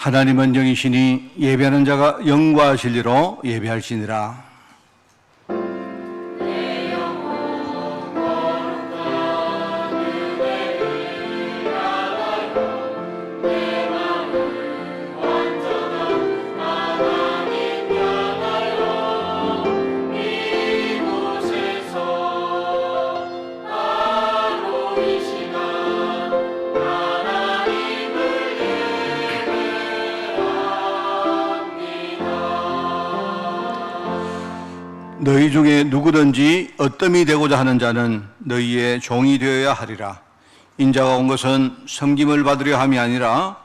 하나님은 영이시니 예배하는 자가 영과 진리로 예배할지니라. 너희 중에 누구든지 어뜸이 되고자 하는 자는 너희의 종이 되어야 하리라. 인자가 온 것은 섬김을 받으려 함이 아니라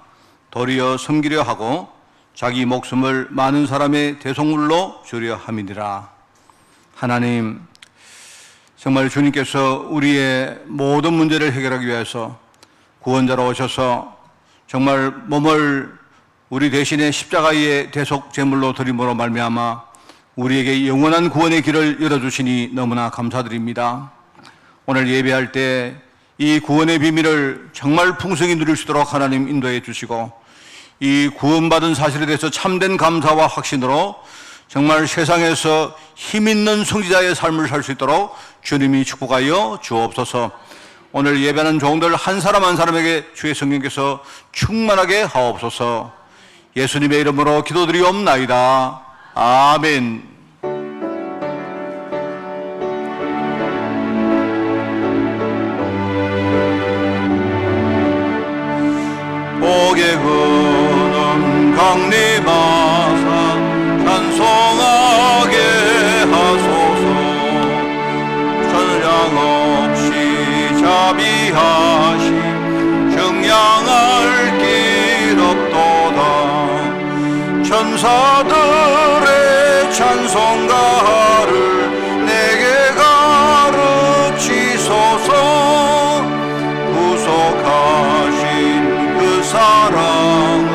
도리어 섬기려 하고 자기 목숨을 많은 사람의 대속물로 주려 함이니라. 하나님, 정말 주님께서 우리의 모든 문제를 해결하기 위해서 구원자로 오셔서 정말 몸을 우리 대신에 십자가의 대속 제물로 드림으로 말미암아 우리에게 영원한 구원의 길을 열어주시니 너무나 감사드립니다. 오늘 예배할 때 이 구원의 비밀을 정말 풍성히 누릴 수 있도록 하나님 인도해 주시고, 이 구원받은 사실에 대해서 참된 감사와 확신으로 정말 세상에서 힘있는 성지자의 삶을 살 수 있도록 주님이 축복하여 주옵소서. 오늘 예배하는 종들 한 사람 한 사람에게 주의 성령께서 충만하게 하옵소서. 예수님의 이름으로 기도드리옵나이다. 아멘. 복의 근원 강림하사 찬송하게 하소서. 전량 없이 자비하심 정량할 길 없도다. 천사들의 찬송가를 내게 가르치소서. 구속하신 그 사랑을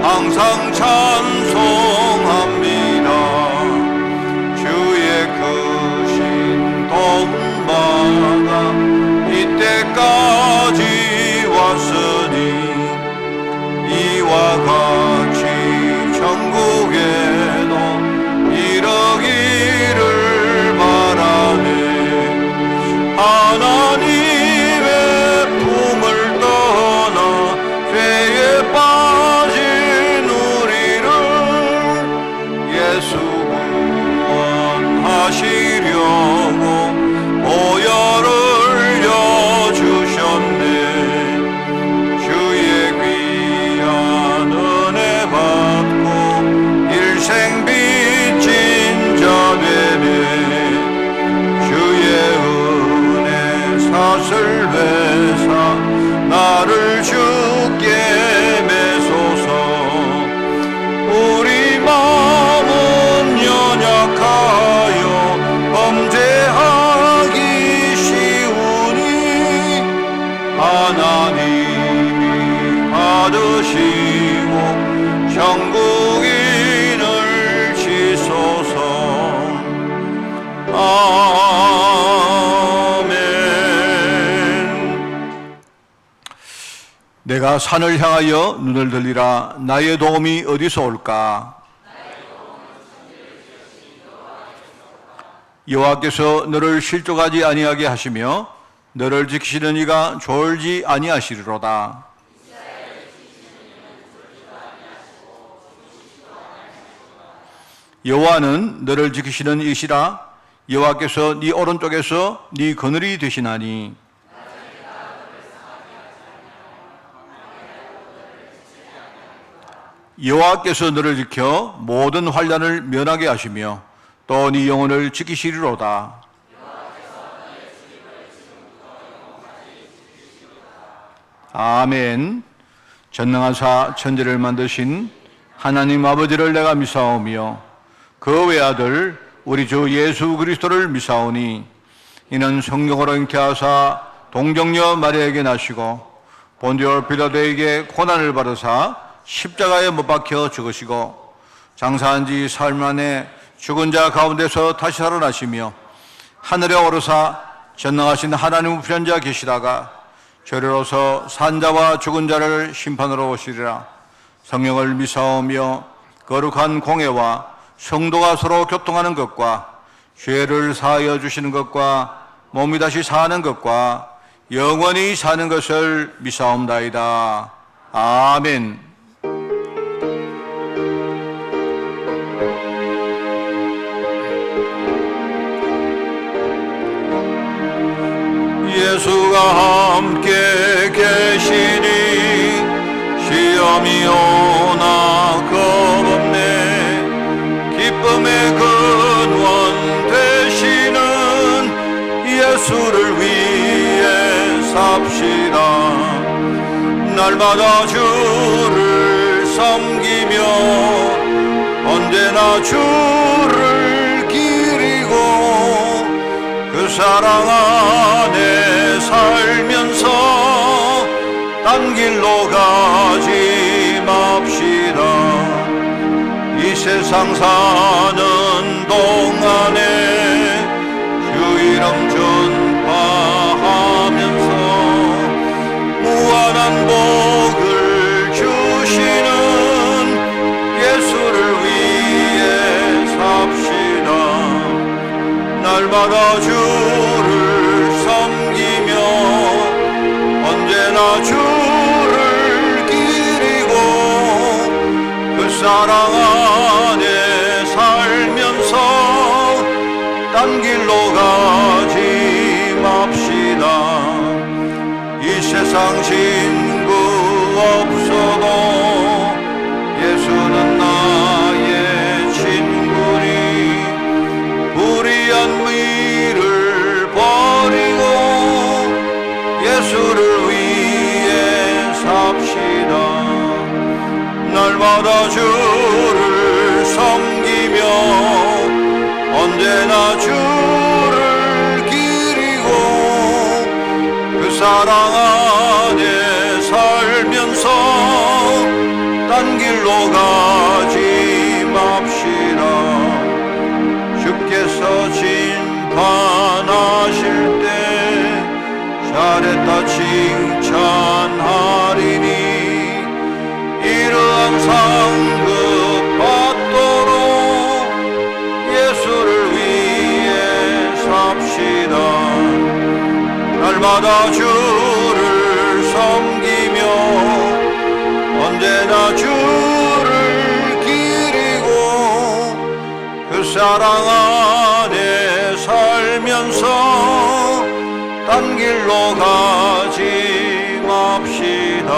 항상 찬송합니다. 주의 크신 도움받아 이때까지 왔으니 이와 같이 천국에도 이르기를 바라네. 하나님의 품을 떠나 죄에 빠진 우리를 예수 구원하시려고 보혈을 흘려주셨네. 주의 귀한 은혜 받고 일생 빚진 자 되네. 주의 은혜 사슬 회사 나를 주께 매소서. 우리 마음은 연약하여 범죄하기 쉬우니 하나님이 받으시고 천국인을 지소서. 아멘. 내가 산을 향하여 눈을 들리라. 나의 도움이 어디서 올까? 여호와께서 너를 실족하지 아니하게 하시며 너를 지키시는 이가 졸지 아니하시리로다. 여호와는 너를 지키시는 이시라. 여호와께서 네 오른쪽에서 네 그늘이 되시나니. 여호와께서 너를 지켜 모든 환난을 면하게 하시며 또 네 영혼을 지키시리로다. 아멘. 전능하사 천지를 만드신 하나님 아버지를 내가 미사오며 그 외아들 우리 주 예수 그리스도를 미사오니, 이는 성령으로 잉태하사 동정녀 마리아에게 나시고 본디오 빌라도에게 고난을 받으사 십자가에 못 박혀 죽으시고 장사한 지 사흘 만에 죽은 자 가운데서 다시 살아나시며 하늘에 오르사 전능하신 하나님 우편 자 계시다가 저리로서 산자와 죽은 자를 심판하러 오시리라. 성령을 미사오며 거룩한 공예와 성도가 서로 교통하는 것과 죄를 사하여 주시는 것과 몸이 다시 사는 것과 영원히 사는 것을 미사옵나이다. 아멘. 예수가 함께 계시니 시험이 오나 겁없네. 기쁨의 근원 되시는 예수를 위해 삽시다. 날마다 주를 섬기며 언제나 주를 기리고 그 사랑 안에 살면서 딴 길로 가지 맙시다. 이 세상 사는 동안에 주 이름 전파하면서 무한한 복을 주시는 예수를 위해 삽시다. 날마다 주를 섬기며 언제나 주를 기리고 그 사랑 안에 살면서 딴 길로 가지 맙시다. 이 세상 친구 없어도 예수는 나의 친구니 불의한 미를 버리고 예수를 위해 삽시다. 날마다 주를 섬기며 언제나 주를 기리고 그 사랑 안에 살면서 딴 길로 가지 맙시다. 주께서 심판하실 때 잘했다 칭찬하리니 이러한 상급 받도록 예수를 위해 삽시다. 날마다 주를 섬기며 언제나 주를 기리고 그 사랑 안에 살면서 딴 길로 가지 맙시다.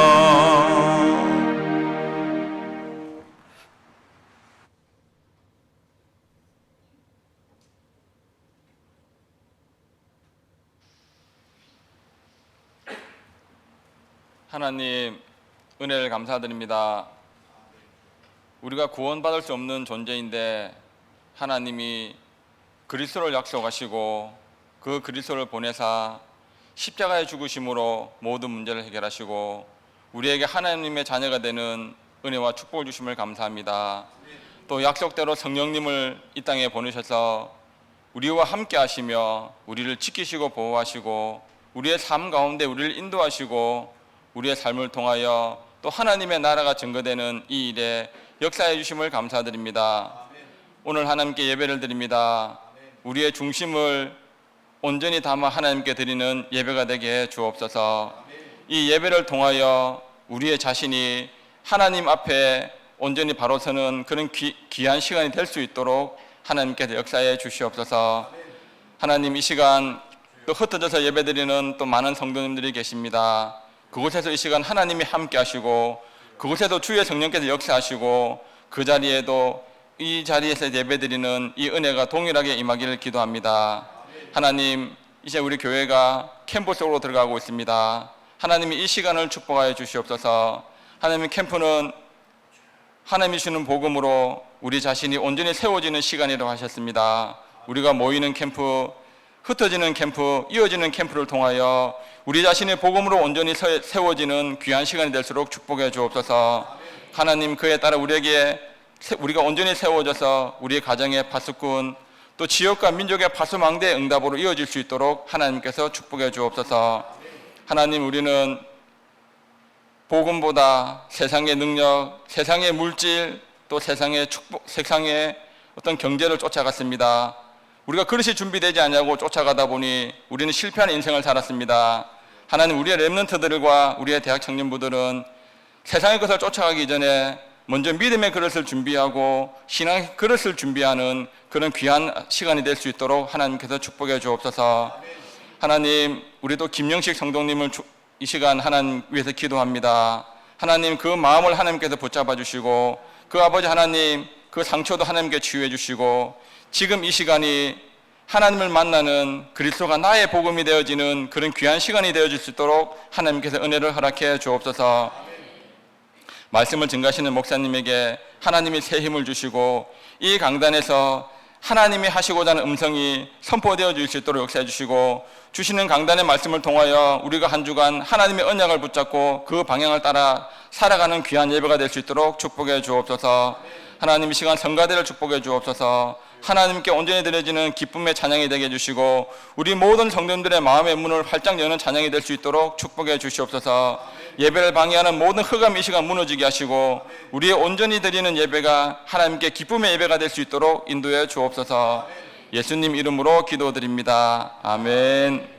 하나님, 은혜를 감사드립니다. 우리가 구원받을 수 없는 존재인데 하나님이 그리스도를 약속하시고 그 그리스도를 보내사 십자가의 죽으심으로 모든 문제를 해결하시고 우리에게 하나님의 자녀가 되는 은혜와 축복을 주심을 감사합니다. 또 약속대로 성령님을 이 땅에 보내셔서 우리와 함께 하시며 우리를 지키시고 보호하시고 우리의 삶 가운데 우리를 인도하시고 우리의 삶을 통하여 또 하나님의 나라가 증거되는 이 일에 역사해 주심을 감사드립니다. 오늘 하나님께 예배를 드립니다. 우리의 중심을 온전히 담아 하나님께 드리는 예배가 되게 해 주옵소서. 이 예배를 통하여 우리의 자신이 하나님 앞에 온전히 바로 서는 그런 귀한 시간이 될 수 있도록 하나님께서 역사해 주시옵소서. 하나님, 이 시간 또 흩어져서 예배드리는 또 많은 성도님들이 계십니다. 그곳에서 이 시간 하나님이 함께 하시고 그곳에도 주의 성령께서 역사하시고 그 자리에도 이 자리에서 예배드리는 이 은혜가 동일하게 임하기를 기도합니다. 하나님, 이제 우리 교회가 캠퍼스로 들어가고 있습니다. 하나님이 이 시간을 축복하여 주시옵소서. 하나님, 캠프는 하나님이 주는 복음으로 우리 자신이 온전히 세워지는 시간이라고 하셨습니다. 우리가 모이는 캠프, 흩어지는 캠프, 이어지는 캠프를 통하여 우리 자신의 복음으로 온전히 세워지는 귀한 시간이 될수록 축복해 주옵소서. 하나님, 그에 따라 우리가 온전히 세워져서 우리의 가정의 파수꾼, 또 지역과 민족의 파수망대의 응답으로 이어질 수 있도록 하나님께서 축복해 주옵소서. 하나님, 우리는 복음보다 세상의 능력, 세상의 물질, 또 세상의 축복, 세상의 어떤 경제를 쫓아갔습니다. 우리가 그릇이 준비되지 않냐고 쫓아가다 보니 우리는 실패하는 인생을 살았습니다. 하나님, 우리의 렘넌트들과 우리의 대학 청년부들은 세상의 것을 쫓아가기 전에 먼저 믿음의 그릇을 준비하고 신앙의 그릇을 준비하는 그런 귀한 시간이 될 수 있도록 하나님께서 축복해 주옵소서. 하나님, 우리도 김영식 성도님을 이 시간 하나님 위해서 기도합니다. 하나님, 그 마음을 하나님께서 붙잡아 주시고 그 아버지 하나님, 그 상처도 하나님께 치유해 주시고 지금 이 시간이 하나님을 만나는 그리스도가 나의 복음이 되어지는 그런 귀한 시간이 되어질 수 있도록 하나님께서 은혜를 허락해 주옵소서. 말씀을 증가하시는 목사님에게 하나님이 새 힘을 주시고 이 강단에서 하나님이 하시고자 하는 음성이 선포되어 질 수 있도록 역사해 주시고 주시는 강단의 말씀을 통하여 우리가 한 주간 하나님의 언약을 붙잡고 그 방향을 따라 살아가는 귀한 예배가 될 수 있도록 축복해 주옵소서. 하나님, 이 시간 성가대를 축복해 주옵소서. 하나님께 온전히 드려지는 기쁨의 찬양이 되게 해주시고 우리 모든 성도님들의 마음의 문을 활짝 여는 찬양이 될 수 있도록 축복해 주시옵소서. 예배를 방해하는 모든 흑암 이 시간 무너지게 하시고 우리의 온전히 드리는 예배가 하나님께 기쁨의 예배가 될 수 있도록 인도해 주옵소서. 예수님 이름으로 기도드립니다. 아멘.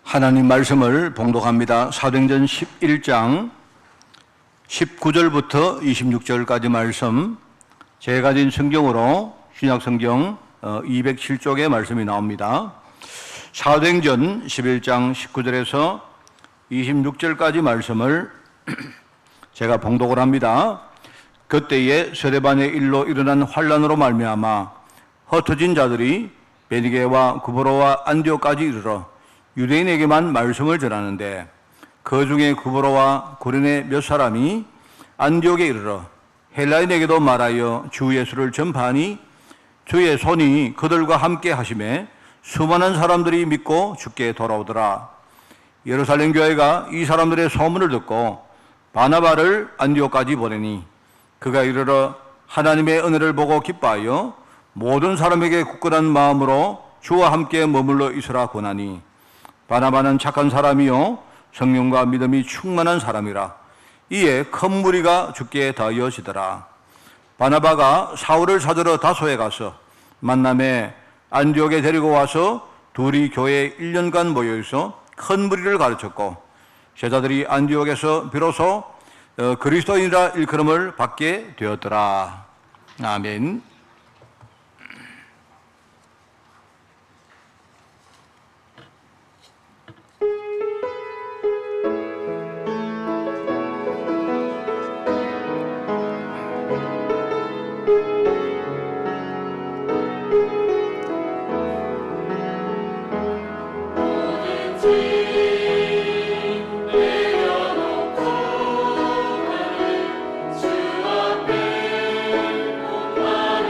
하나님 말씀을 봉독합니다. 사도행전 11장 19절부터 26절까지 말씀, 제가 가진 성경으로 신약성경 207쪽의 말씀이 나옵니다. 사도행전 11장 19절에서 26절까지 말씀을 제가 봉독을 합니다. 그때에 서대반의 일로 일어난 환란으로 말미암아 흩어진 자들이 베니게와 구브로와 안디옥까지 이르러 유대인에게만 말씀을 전하는데 그 중에 구브로와 고린의 몇 사람이 안디옥에 이르러 헬라인에게도 말하여 주 예수를 전파하니 주의 손이 그들과 함께 하심에 수많은 사람들이 믿고 주께 돌아오더라. 예루살렘 교회가 이 사람들의 소문을 듣고 바나바를 안디옥까지 보내니 그가 이르러 하나님의 은혜를 보고 기뻐하여 모든 사람에게 굳건한 마음으로 주와 함께 머물러 있으라 권하니 바나바는 착한 사람이요 성령과 믿음이 충만한 사람이라. 이에 큰 무리가 주께 더이어지더라. 바나바가 사울을 찾으러 다소에 가서 만남에 안디옥에 데리고 와서 둘이 교회에 1년간 모여있어 큰 무리를 가르쳤고 제자들이 안디옥에서 비로소 그리스도인이라 일컬음을 받게 되었더라. 아멘. 내려놓고 나는 주 앞에 못 가는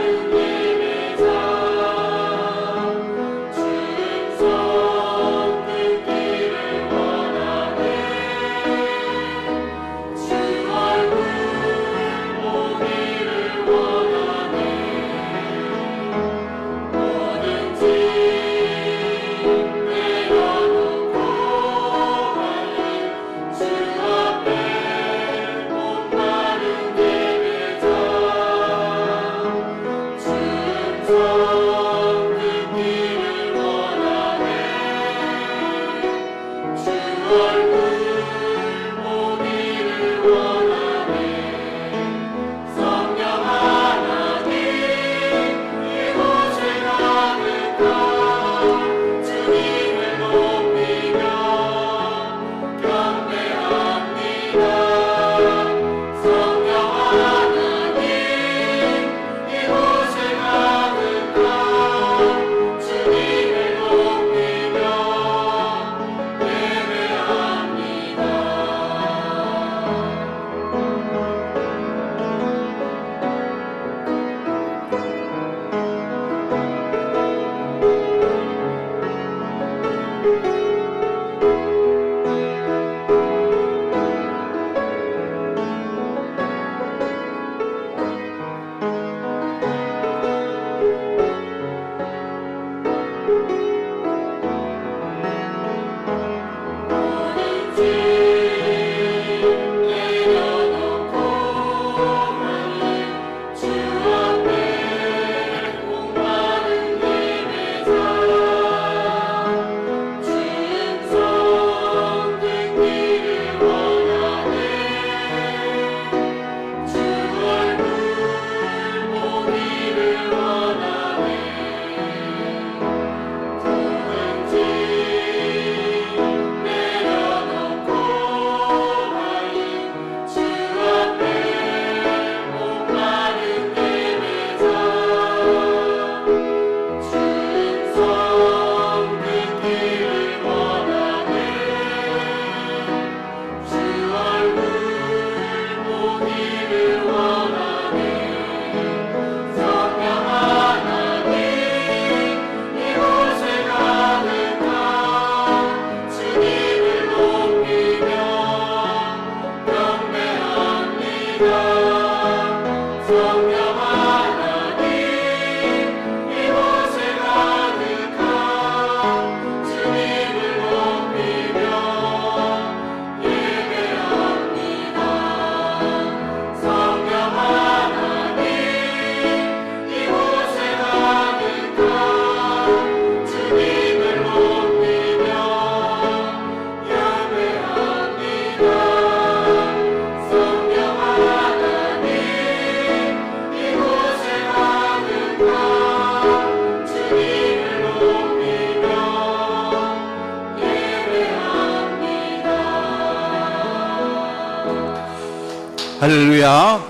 할렐루야.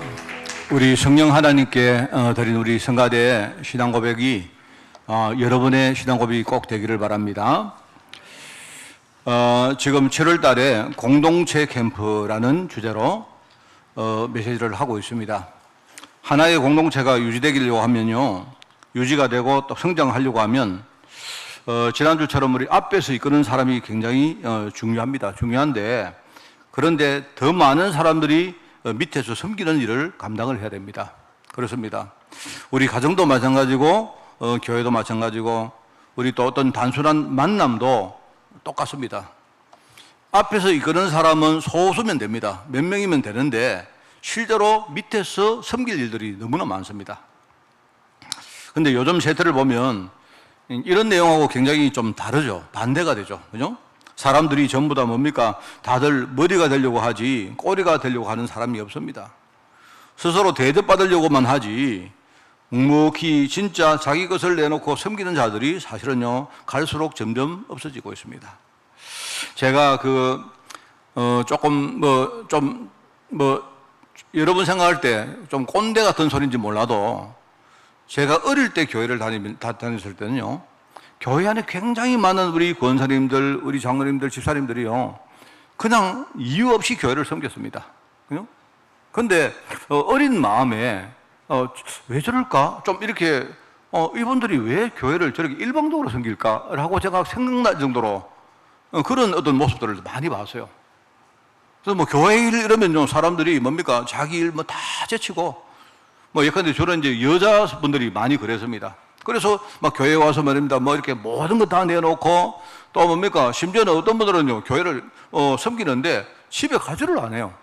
우리 성령 하나님께 드린 우리 성가대의 신앙 고백이 여러분의 신앙 고백이 꼭 되기를 바랍니다. 지금 7월 달에 공동체 캠프라는 주제로 메시지를 하고 있습니다. 하나의 공동체가 유지되기로 하면요, 유지가 되고 또 성장하려고 하면 지난주처럼 우리 앞에서 이끄는 사람이 굉장히 중요합니다. 중요한데, 그런데 더 많은 사람들이 밑에서 섬기는 일을 감당을 해야 됩니다. 그렇습니다. 우리 가정도 마찬가지고 교회도 마찬가지고 우리 또 어떤 단순한 만남도 똑같습니다. 앞에서 이끄는 사람은 소수면 됩니다. 몇 명이면 되는데 실제로 밑에서 섬길 일들이 너무나 많습니다. 근데 요즘 세태를 보면 이런 내용하고 굉장히 좀 다르죠. 반대가 되죠. 그죠? 사람들이 전부 다 뭡니까? 다들 머리가 되려고 하지 꼬리가 되려고 하는 사람이 없습니다. 스스로 대접받으려고만 하지 묵묵히 진짜 자기 것을 내놓고 섬기는 자들이 사실은요, 갈수록 점점 없어지고 있습니다. 제가 여러분 생각할 때 좀 꼰대 같은 소리인지 몰라도 제가 어릴 때 교회를 다녔을 때는요, 교회 안에 굉장히 많은 우리 권사님들, 우리 장로님들, 집사님들이요, 그냥 이유 없이 교회를 섬겼습니다. 그런데 어린 마음에 왜 저럴까? 좀 이렇게 이분들이 왜 교회를 저렇게 일방적으로 섬길까라고 제가 생각날 정도로 그런 어떤 모습들을 많이 봤어요. 그래서 뭐 교회 일 이러면요, 사람들이 뭡니까? 자기 일 뭐 다 제치고 예컨대 저런 이제 여자분들이 많이 그랬습니다. 그래서 막 교회에 와서 말입니다. 뭐 이렇게 모든 거 다 내놓고 또 뭡니까? 심지어는 어떤 분들은요, 교회를 섬기는데 집에 가지를 안 해요.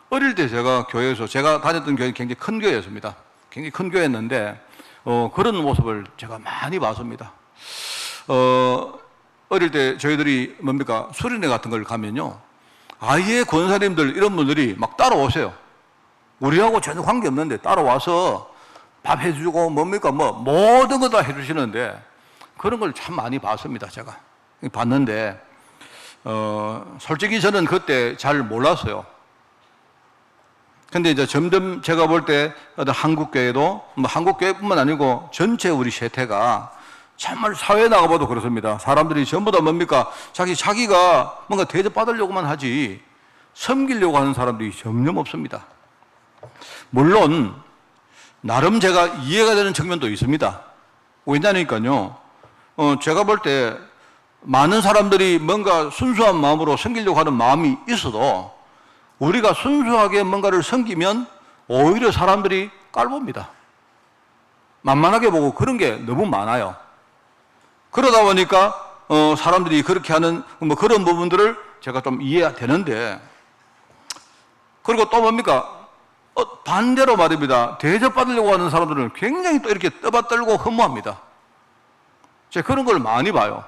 어릴 때 제가 다녔던 교회는 굉장히 큰 교회였습니다. 굉장히 큰 교회였는데 그런 모습을 제가 많이 봤습니다. 어릴 때 저희들이 뭡니까? 수련회 같은 걸 가면요, 아예 권사님들 이런 분들이 막 따라오세요. 우리하고 전혀 관계없는데 따라와서 밥 해주고 뭡니까? 모든 거 다 해주시는데 그런 걸 참 많이 봤습니다. 제가 봤는데 솔직히 저는 그때 잘 몰랐어요. 근데 이제 점점 제가 볼 때 어떤 한국교회도 한국교회뿐만 아니고 전체 우리 세태가 정말 사회에 나가봐도 그렇습니다. 사람들이 전부 다 뭡니까? 자기가 뭔가 대접받으려고만 하지 섬기려고 하는 사람들이 점점 없습니다. 물론 나름 제가 이해가 되는 측면도 있습니다. 왜냐니까요, 제가 볼 때 많은 사람들이 뭔가 순수한 마음으로 섬기려고 하는 마음이 있어도 우리가 순수하게 뭔가를 섬기면 오히려 사람들이 깔봅니다. 만만하게 보고 그런 게 너무 많아요. 그러다 보니까 사람들이 그렇게 하는 그런 부분들을 제가 좀 이해가 되는데, 그리고 또 뭡니까? 반대로 말입니다. 대접받으려고 하는 사람들은 굉장히 또 이렇게 떠받들고 허무합니다. 제가 그런 걸 많이 봐요.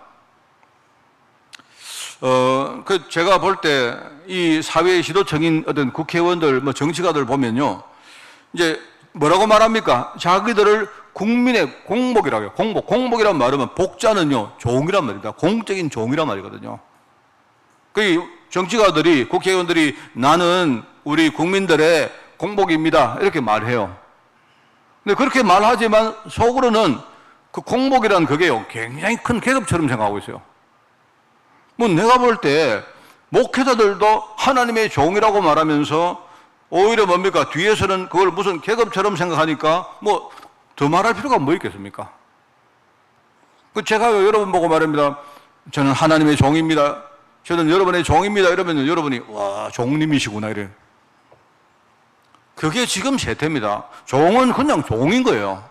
제가 볼 때 이 사회의 지도층인 어떤 국회의원들, 정치가들 보면요, 이제 뭐라고 말합니까? 자기들을 국민의 공복이라고 해요. 공복이란 말은 복자는요, 종이란 말입니다. 공적인 종이란 말이거든요. 그 정치가들이, 국회의원들이 나는 우리 국민들의 공복입니다, 이렇게 말해요. 근데 그렇게 말하지만 속으로는 그 공복이란 그게요, 굉장히 큰 계급처럼 생각하고 있어요. 내가 볼 때 목회자들도 하나님의 종이라고 말하면서 오히려 뭡니까? 뒤에서는 그걸 무슨 계급처럼 생각하니까 더 말할 필요가 뭐 있겠습니까? 제가 여러분 보고 말합니다. 저는 하나님의 종입니다. 저는 여러분의 종입니다. 이러면 여러분이 와, 종님이시구나 이래. 그게 지금 세태입니다. 종은 그냥 종인 거예요.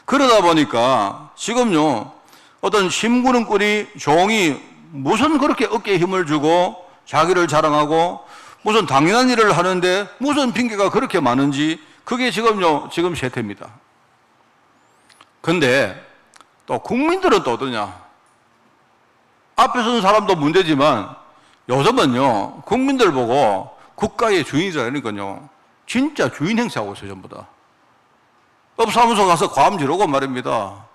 그러다 보니까 지금요, 어떤 심구는꾼이 종이 무슨 그렇게 어깨에 힘을 주고 자기를 자랑하고 무슨 당연한 일을 하는데 무슨 핑계가 그렇게 많은지, 그게 지금 세태입니다. 근데 또 국민들은 또 어떠냐? 앞에 서는 사람도 문제지만 요즘은요, 국민들 보고 국가의 주인이라니까요, 진짜 주인 행세하고 있어요, 전부 다. 업사무소 가서 과음 지르고 말입니다.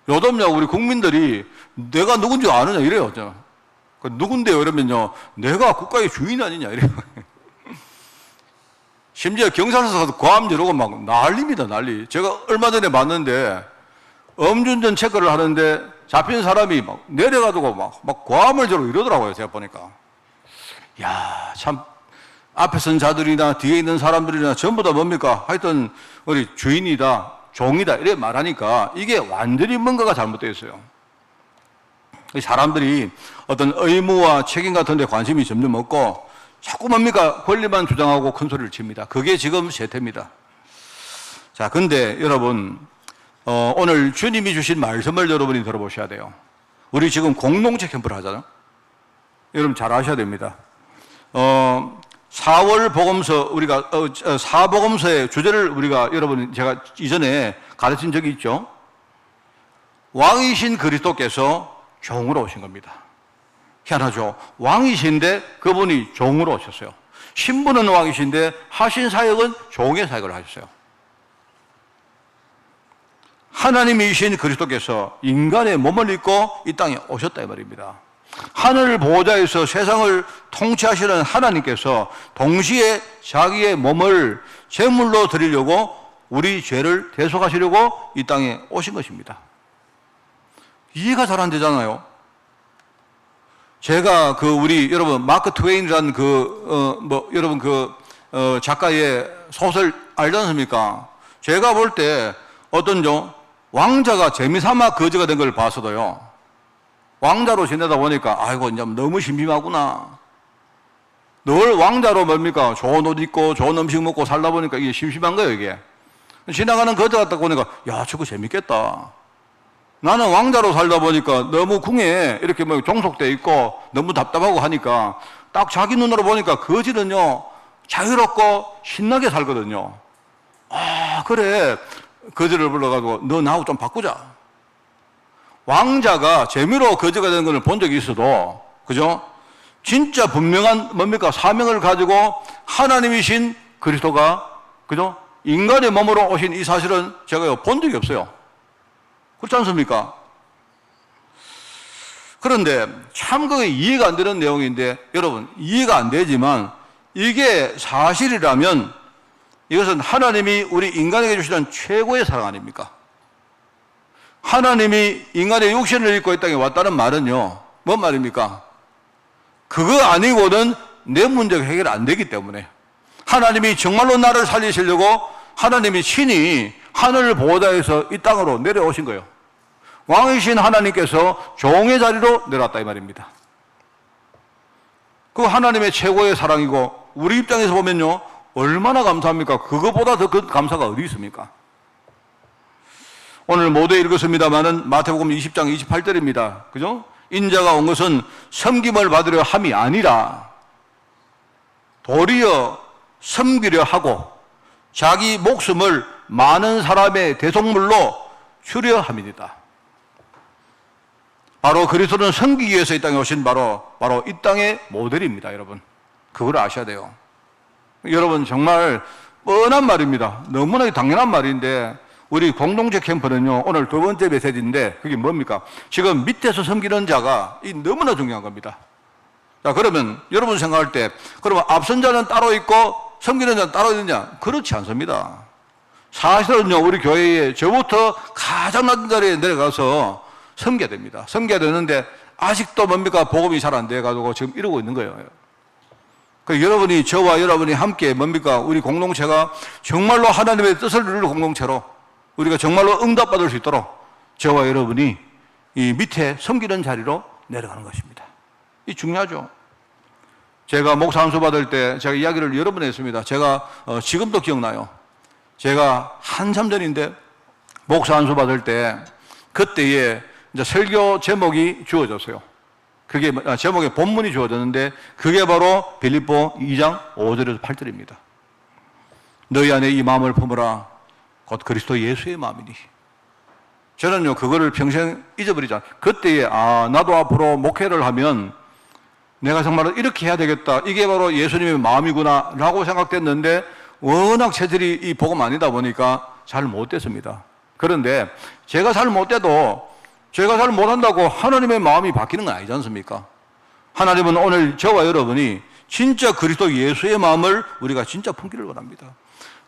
요즘요, 우리 국민들이 내가 누군지 아느냐 이래요. 누군데요? 이러면요, 내가 국가의 주인 아니냐 이래요. 심지어 경찰서 가서 고함 지르고 막 난립니다, 난리. 제가 얼마 전에 봤는데 음주운전 체크를 하는데 잡힌 사람이 막 내려가지고 막 고함을 지르고 이러더라고요, 제가 보니까. 야, 참, 앞에 선 자들이나 뒤에 있는 사람들이나 전부 다 뭡니까? 하여튼, 우리 주인이다, 종이다, 이래 말하니까 이게 완전히 뭔가가 잘못되어 있어요. 사람들이 어떤 의무와 책임 같은 데 관심이 점점 없고 자꾸 뭡니까? 권리만 주장하고 큰 소리를 칩니다. 그게 지금 세태입니다. 자, 근데 여러분, 오늘 주님이 주신 말씀을 여러분이 들어보셔야 돼요. 우리 지금 공동체 캠프를 하잖아요. 여러분 잘 아셔야 됩니다. 4월 복음서, 우리가, 사복음서의 주제를 우리가 여러분 제가 이전에 가르친 적이 있죠. 왕이신 그리스도께서 종으로 오신 겁니다. 희한하죠. 왕이신데 그분이 종으로 오셨어요. 신분은 왕이신데 하신 사역은 종의 사역을 하셨어요. 하나님이신 그리스도께서 인간의 몸을 입고 이 땅에 오셨다 이 말입니다. 하늘 보호자에서 세상을 통치하시는 하나님께서 동시에 자기의 몸을 제물로 드리려고 우리 죄를 대속하시려고 이 땅에 오신 것입니다. 이해가 잘 안 되잖아요. 제가 우리 여러분 마크 트웨인이라는 여러분 작가의 소설 알지 않습니까? 제가 볼 때 어떤 왕자가 재미삼아 거지가 된 걸 봐서도요. 왕자로 지내다 보니까 아이고 이제 너무 심심하구나. 늘 왕자로 뭡니까? 좋은 옷 입고 좋은 음식 먹고 살다 보니까 이게 심심한 거예요, 이게. 지나가는 거지 같다 보니까 야, 저거 재밌겠다. 나는 왕자로 살다 보니까 너무 궁에 이렇게 종속돼 있고 너무 답답하고 하니까 딱 자기 눈으로 보니까 거지는요, 자유롭고 신나게 살거든요. 아, 그래. 거지를 불러가지고 너 나하고 좀 바꾸자. 왕자가 재미로 거지가 되는 걸 본 적이 있어도, 그죠? 진짜 분명한 뭡니까? 사명을 가지고 하나님이신 그리스도가, 그죠? 인간의 몸으로 오신 이 사실은 제가 본 적이 없어요. 그렇지 않습니까? 그런데 참 그게 이해가 안 되는 내용인데, 여러분, 이해가 안 되지만 이게 사실이라면 이것은 하나님이 우리 인간에게 주시는 최고의 사랑 아닙니까? 하나님이 인간의 육신을 입고 이 땅에 왔다는 말은요, 뭔 말입니까? 그거 아니고는 내 문제가 해결 안 되기 때문에 하나님이 정말로 나를 살리시려고 하나님이 친히 하늘 보호자에서 이 땅으로 내려오신 거예요. 왕이신 하나님께서 종의 자리로 내려왔다 이 말입니다. 그 하나님의 최고의 사랑이고 우리 입장에서 보면요, 얼마나 감사합니까? 그거보다 더 큰 감사가 어디 있습니까? 오늘 모두에 읽었습니다마는 마태복음 20장 28절입니다. 그죠? 인자가 온 것은 섬김을 받으려 함이 아니라 도리어 섬기려 하고 자기 목숨을 많은 사람의 대속물로 주려 함이니라. 바로 그리스도는 섬기기 위해서 이 땅에 오신 바로 이 땅의 모델입니다, 여러분. 그걸 아셔야 돼요. 여러분, 정말 뻔한 말입니다. 너무나 당연한 말인데 우리 공동체 캠프는요, 오늘 두 번째 메시지인데 그게 뭡니까? 지금 밑에서 섬기는 자가 너무나 중요한 겁니다. 자, 그러면 여러분 생각할 때 그러면 앞선 자는 따로 있고 섬기는 자는 따로 있느냐? 그렇지 않습니다. 사실은요, 우리 교회에 저부터 가장 낮은 자리에 내려가서 섬겨야 됩니다. 섬겨야 되는데 아직도 뭡니까? 복음이 잘 안 돼가지고 지금 이러고 있는 거예요. 그 여러분이, 저와 여러분이 함께 뭡니까? 우리 공동체가 정말로 하나님의 뜻을 이룰 공동체로 우리가 정말로 응답받을 수 있도록 저와 여러분이 이 밑에 섬기는 자리로 내려가는 것입니다. 이 중요하죠. 제가 목사 안수 받을 때 제가 이야기를 여러 번 했습니다. 제가 지금도 기억나요. 제가 한참 전인데 목사 안수 받을 때 그때에 이제 설교 제목이 주어졌어요. 그게 제목의 본문이 주어졌는데 그게 바로 빌립보 2장 5절에서 8절입니다. 너희 안에 이 마음을 품으라. 곧 그리스도 예수의 마음이니. 저는요, 그거를 평생 잊어버리지 않아요. 그때에 나도 앞으로 목회를 하면 내가 정말 이렇게 해야 되겠다. 이게 바로 예수님의 마음이구나 라고 생각됐는데 워낙 체질이 이 복음 아니다 보니까 잘 못됐습니다. 그런데 제가 잘 못돼도 제가 잘 못한다고 하나님의 마음이 바뀌는 건 아니지 않습니까? 하나님은 오늘 저와 여러분이 진짜 그리스도 예수의 마음을 우리가 진짜 품기를 원합니다.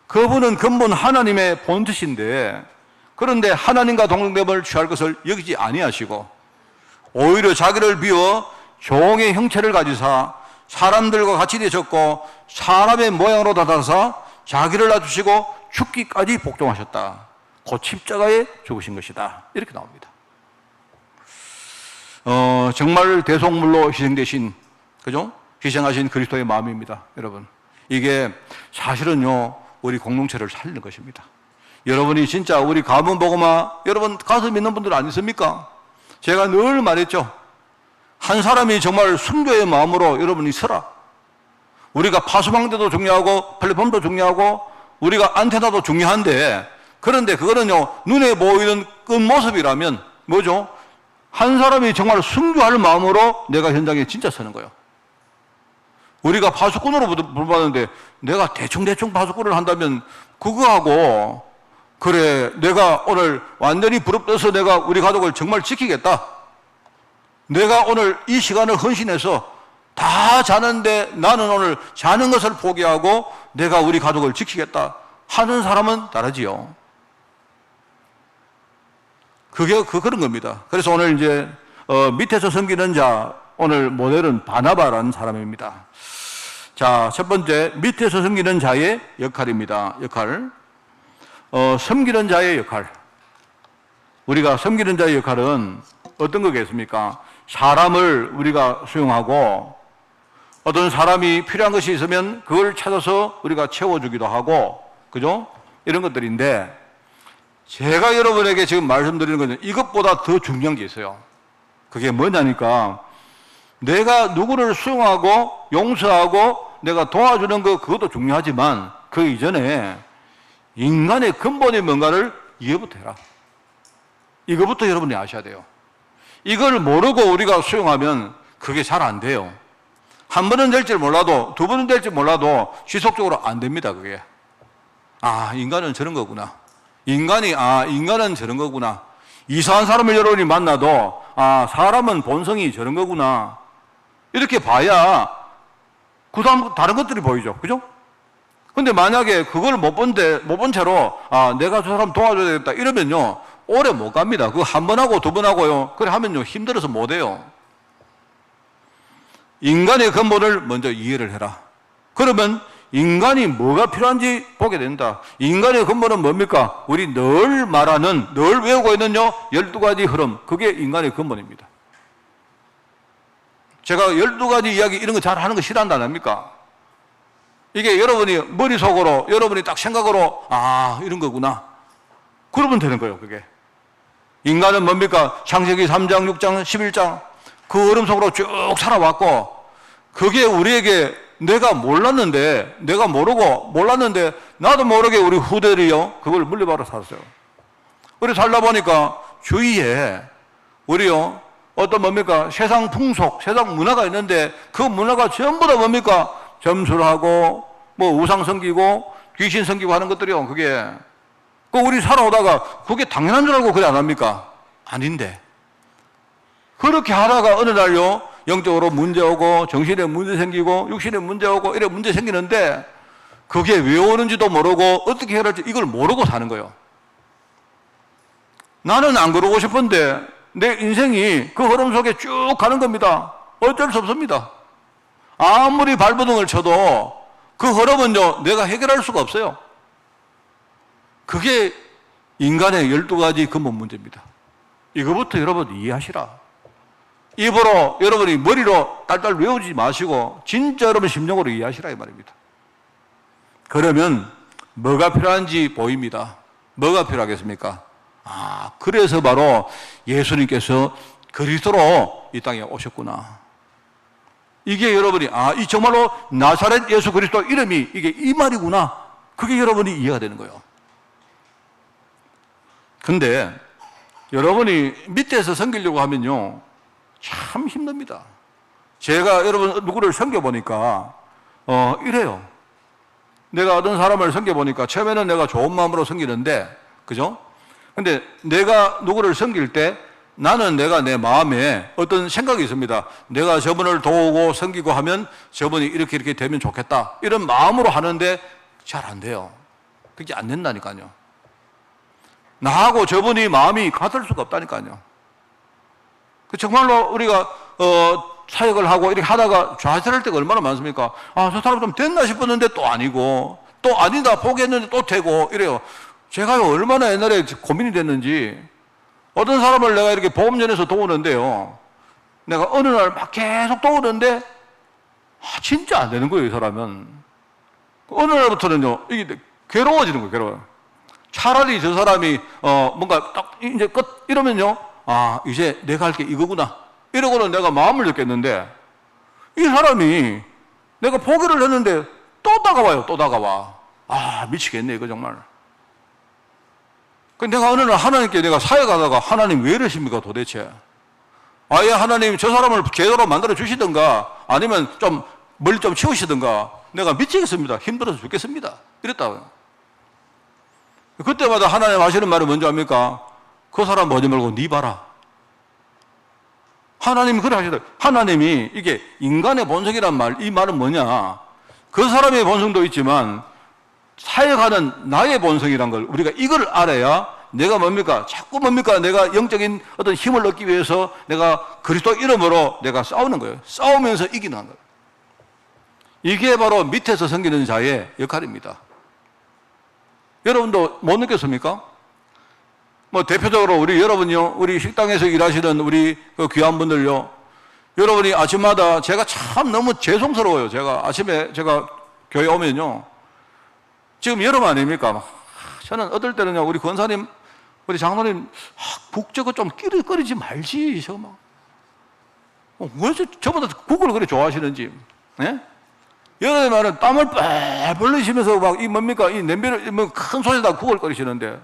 그분은 근본 하나님의 본뜻인데, 그런데 하나님과 동등됨을 취할 것을 여기지 아니하시고 오히려 자기를 비워 종의 형체를 가지사 사람들과 같이 되셨고 사람의 모양으로 나타나사 자기를 낮추시고 죽기까지 복종하셨다. 곧 십자가에 죽으신 것이다. 이렇게 나옵니다. 정말 대속물로 희생되신, 그죠? 희생하신 그리스도의 마음입니다. 여러분, 이게 사실은요 우리 공동체를 살리는 것입니다. 여러분이 진짜 우리 가문복음화 여러분 가서 믿는 분들 아니십니까? 제가 늘 말했죠. 한 사람이 정말 순교의 마음으로 여러분이 서라. 우리가 파수방대도 중요하고 플랫폼도 중요하고 우리가 안테나도 중요한데, 그런데 그거는요 눈에 보이는 끝모습이라면 뭐죠? 한 사람이 정말 순교할 마음으로 내가 현장에 진짜 서는 거예요. 우리가 파수꾼으로 부르받는데 내가 대충 파수꾼을 한다면 그거하고, 그래 내가 오늘 완전히 부릅떠서 내가 우리 가족을 정말 지키겠다, 내가 오늘 이 시간을 헌신해서 다 자는데 나는 오늘 자는 것을 포기하고 내가 우리 가족을 지키겠다 하는 사람은 다르지요. 그게 그런 겁니다. 그래서 오늘 이제 밑에서 섬기는 자, 오늘 모델은 바나바라는 사람입니다. 자, 첫 번째 밑에서 섬기는 자의 역할입니다. 역할. 섬기는 자의 역할. 우리가 섬기는 자의 역할은 어떤 거겠습니까? 사람을 우리가 수용하고 어떤 사람이 필요한 것이 있으면 그걸 찾아서 우리가 채워주기도 하고, 그죠? 이런 것들인데, 제가 여러분에게 지금 말씀드리는 것은 이것보다 더 중요한 게 있어요. 그게 뭐냐니까, 내가 누구를 수용하고 용서하고 내가 도와주는 거 그것도 중요하지만 그 이전에 인간의 근본이 뭔가를 이해부터 해라. 이거부터 여러분이 아셔야 돼요. 이걸 모르고 우리가 수용하면 그게 잘 안 돼요. 한 번은 될지 몰라도 두 번은 될지 몰라도 지속적으로 안 됩니다. 그게. 아, 인간은 저런 거구나. 인간은 저런 거구나. 이상한 사람을 여러분이 만나도 아, 사람은 본성이 저런 거구나. 이렇게 봐야 그 다음 다른 것들이 보이죠. 그죠? 근데 만약에 그걸 못 본 채로 아, 내가 저 사람 도와줘야 되겠다 이러면요 오래 못 갑니다. 그거 한 번 하고 두 번 하고요. 그래 하면요 힘들어서 못 해요. 인간의 근본을 먼저 이해를 해라. 그러면 인간이 뭐가 필요한지 보게 된다. 인간의 근본은 뭡니까? 우리 늘 말하는, 늘 외우고 있는요 12가지 흐름. 그게 인간의 근본입니다. 제가 12가지 이야기 이런 거 잘 하는 거 싫어한다 안 합니까? 이게 여러분이 머릿속으로 여러분이 딱 생각으로 아 이런 거구나 그러면 되는 거예요. 그게 인간은 뭡니까? 창세기 3장 6장 11장 그 흐름 속으로 쭉 살아왔고, 그게 우리에게 내가 몰랐는데 나도 모르게 우리 후대들이요 그걸 물려받아 살았어요. 우리 살다 보니까 주위에 우리요 어떤 뭡니까? 세상 풍속, 세상 문화가 있는데 그 문화가 전부 다 뭡니까? 점술하고 뭐 우상 섬기고 귀신 섬기고 하는 것들이요. 그게 우리 살아오다가 그게 당연한 줄 알고 그래 안 합니까? 아닌데 그렇게 하다가 어느 날요 영적으로 문제 오고 정신에 문제 생기고 육신에 문제 오고 이래 문제 생기는데 그게 왜 오는지도 모르고 어떻게 해결할지 이걸 모르고 사는 거예요. 나는 안 그러고 싶은데 내 인생이 그 흐름 속에 쭉 가는 겁니다. 어쩔 수 없습니다. 아무리 발버둥을 쳐도 그 흐름은요 내가 해결할 수가 없어요. 그게 인간의 12가지 근본 문제입니다. 이거부터 여러분 이해하시라. 입으로 여러분이 머리로 딸딸 외우지 마시고 진짜 여러분 심령으로 이해하시라 이 말입니다. 그러면 뭐가 필요한지 보입니다. 뭐가 필요하겠습니까? 아, 그래서 바로 예수님께서 그리스도로 이 땅에 오셨구나. 이게 여러분이 이 정말로 나사렛 예수 그리스도 이름이 이게 이 말이구나. 그게 여러분이 이해가 되는 거예요. 근데 여러분이 밑에서 섬기려고 하면요 참 힘듭니다. 제가 여러분 누구를 섬겨보니까 이래요. 내가 어떤 사람을 섬겨보니까 처음에는 내가 좋은 마음으로 섬기는데, 그죠? 근데 내가 누구를 섬길 때 나는 내가 내 마음에 어떤 생각이 있습니다. 내가 저분을 도우고 섬기고 하면 저분이 이렇게 되면 좋겠다. 이런 마음으로 하는데 잘 안 돼요. 그게 안 된다니까요. 나하고 저분이 마음이 같을 수가 없다니까요. 정말로 우리가 사역을 하고 이렇게 하다가 좌절할 때가 얼마나 많습니까? 아, 저 사람 좀 됐나 싶었는데 또 아니고, 또 아니다 포기했는데 또 되고 이래요. 제가 얼마나 옛날에 고민이 됐는지, 어떤 사람을 내가 이렇게 보험전에서 도우는데요, 내가 어느 날 막 계속 도우는데 진짜 안 되는 거예요. 이 사람은 어느 날부터는요 이게 괴로워지는 거예요. 괴로워요. 차라리 저 사람이 뭔가 딱 이제 끝 이러면요, 아 이제 내가 할 게 이거구나 이러고는 내가 마음을 잡겠는데, 이 사람이 내가 포기를 했는데 또 다가와요. 또 다가와. 아 미치겠네 이거 정말. 내가 어느 날 하나님께 내가 사역하다가, 하나님 왜 이러십니까 도대체? 아예 하나님 저 사람을 제대로 만들어 주시든가 아니면 좀 멀리 좀 치우시든가, 내가 미치겠습니다. 힘들어서 죽겠습니다. 이랬다고요. 그때마다 하나님 하시는 말이 뭔지 압니까? 그 사람 보지 말고 네 봐라. 하나님이 그래 하시더라고요. 하나님이 이게 인간의 본성이란 말, 이 말은 뭐냐? 그 사람의 본성도 있지만 사역하는 나의 본성이란 걸 우리가 이걸 알아야 내가 뭡니까? 자꾸 뭡니까? 내가 영적인 어떤 힘을 얻기 위해서 내가 그리스도 이름으로 내가 싸우는 거예요. 싸우면서 이기는 거예요. 이게 바로 밑에서 섬기는 자의 역할입니다. 여러분도 못 느꼈습니까? 뭐 대표적으로 여러분요, 우리 식당에서 일하시는 우리 그 귀한 분들요, 여러분이 아침마다 제가 참 너무 죄송스러워요. 제가 아침에 제가 교회 오면요, 지금 여름 아닙니까? 저는 어떨 때는요, 우리 권사님, 우리 장로님, 국 저거 좀 끓이지 말지, 저거 막. 왜 저보다 국을 그렇게 좋아하시는지, 예? 여름에는 땀을 뻘뻘 흘리시면서 막, 뭡니까? 이 냄비를, 큰 소리에다 국을 끓이시는데,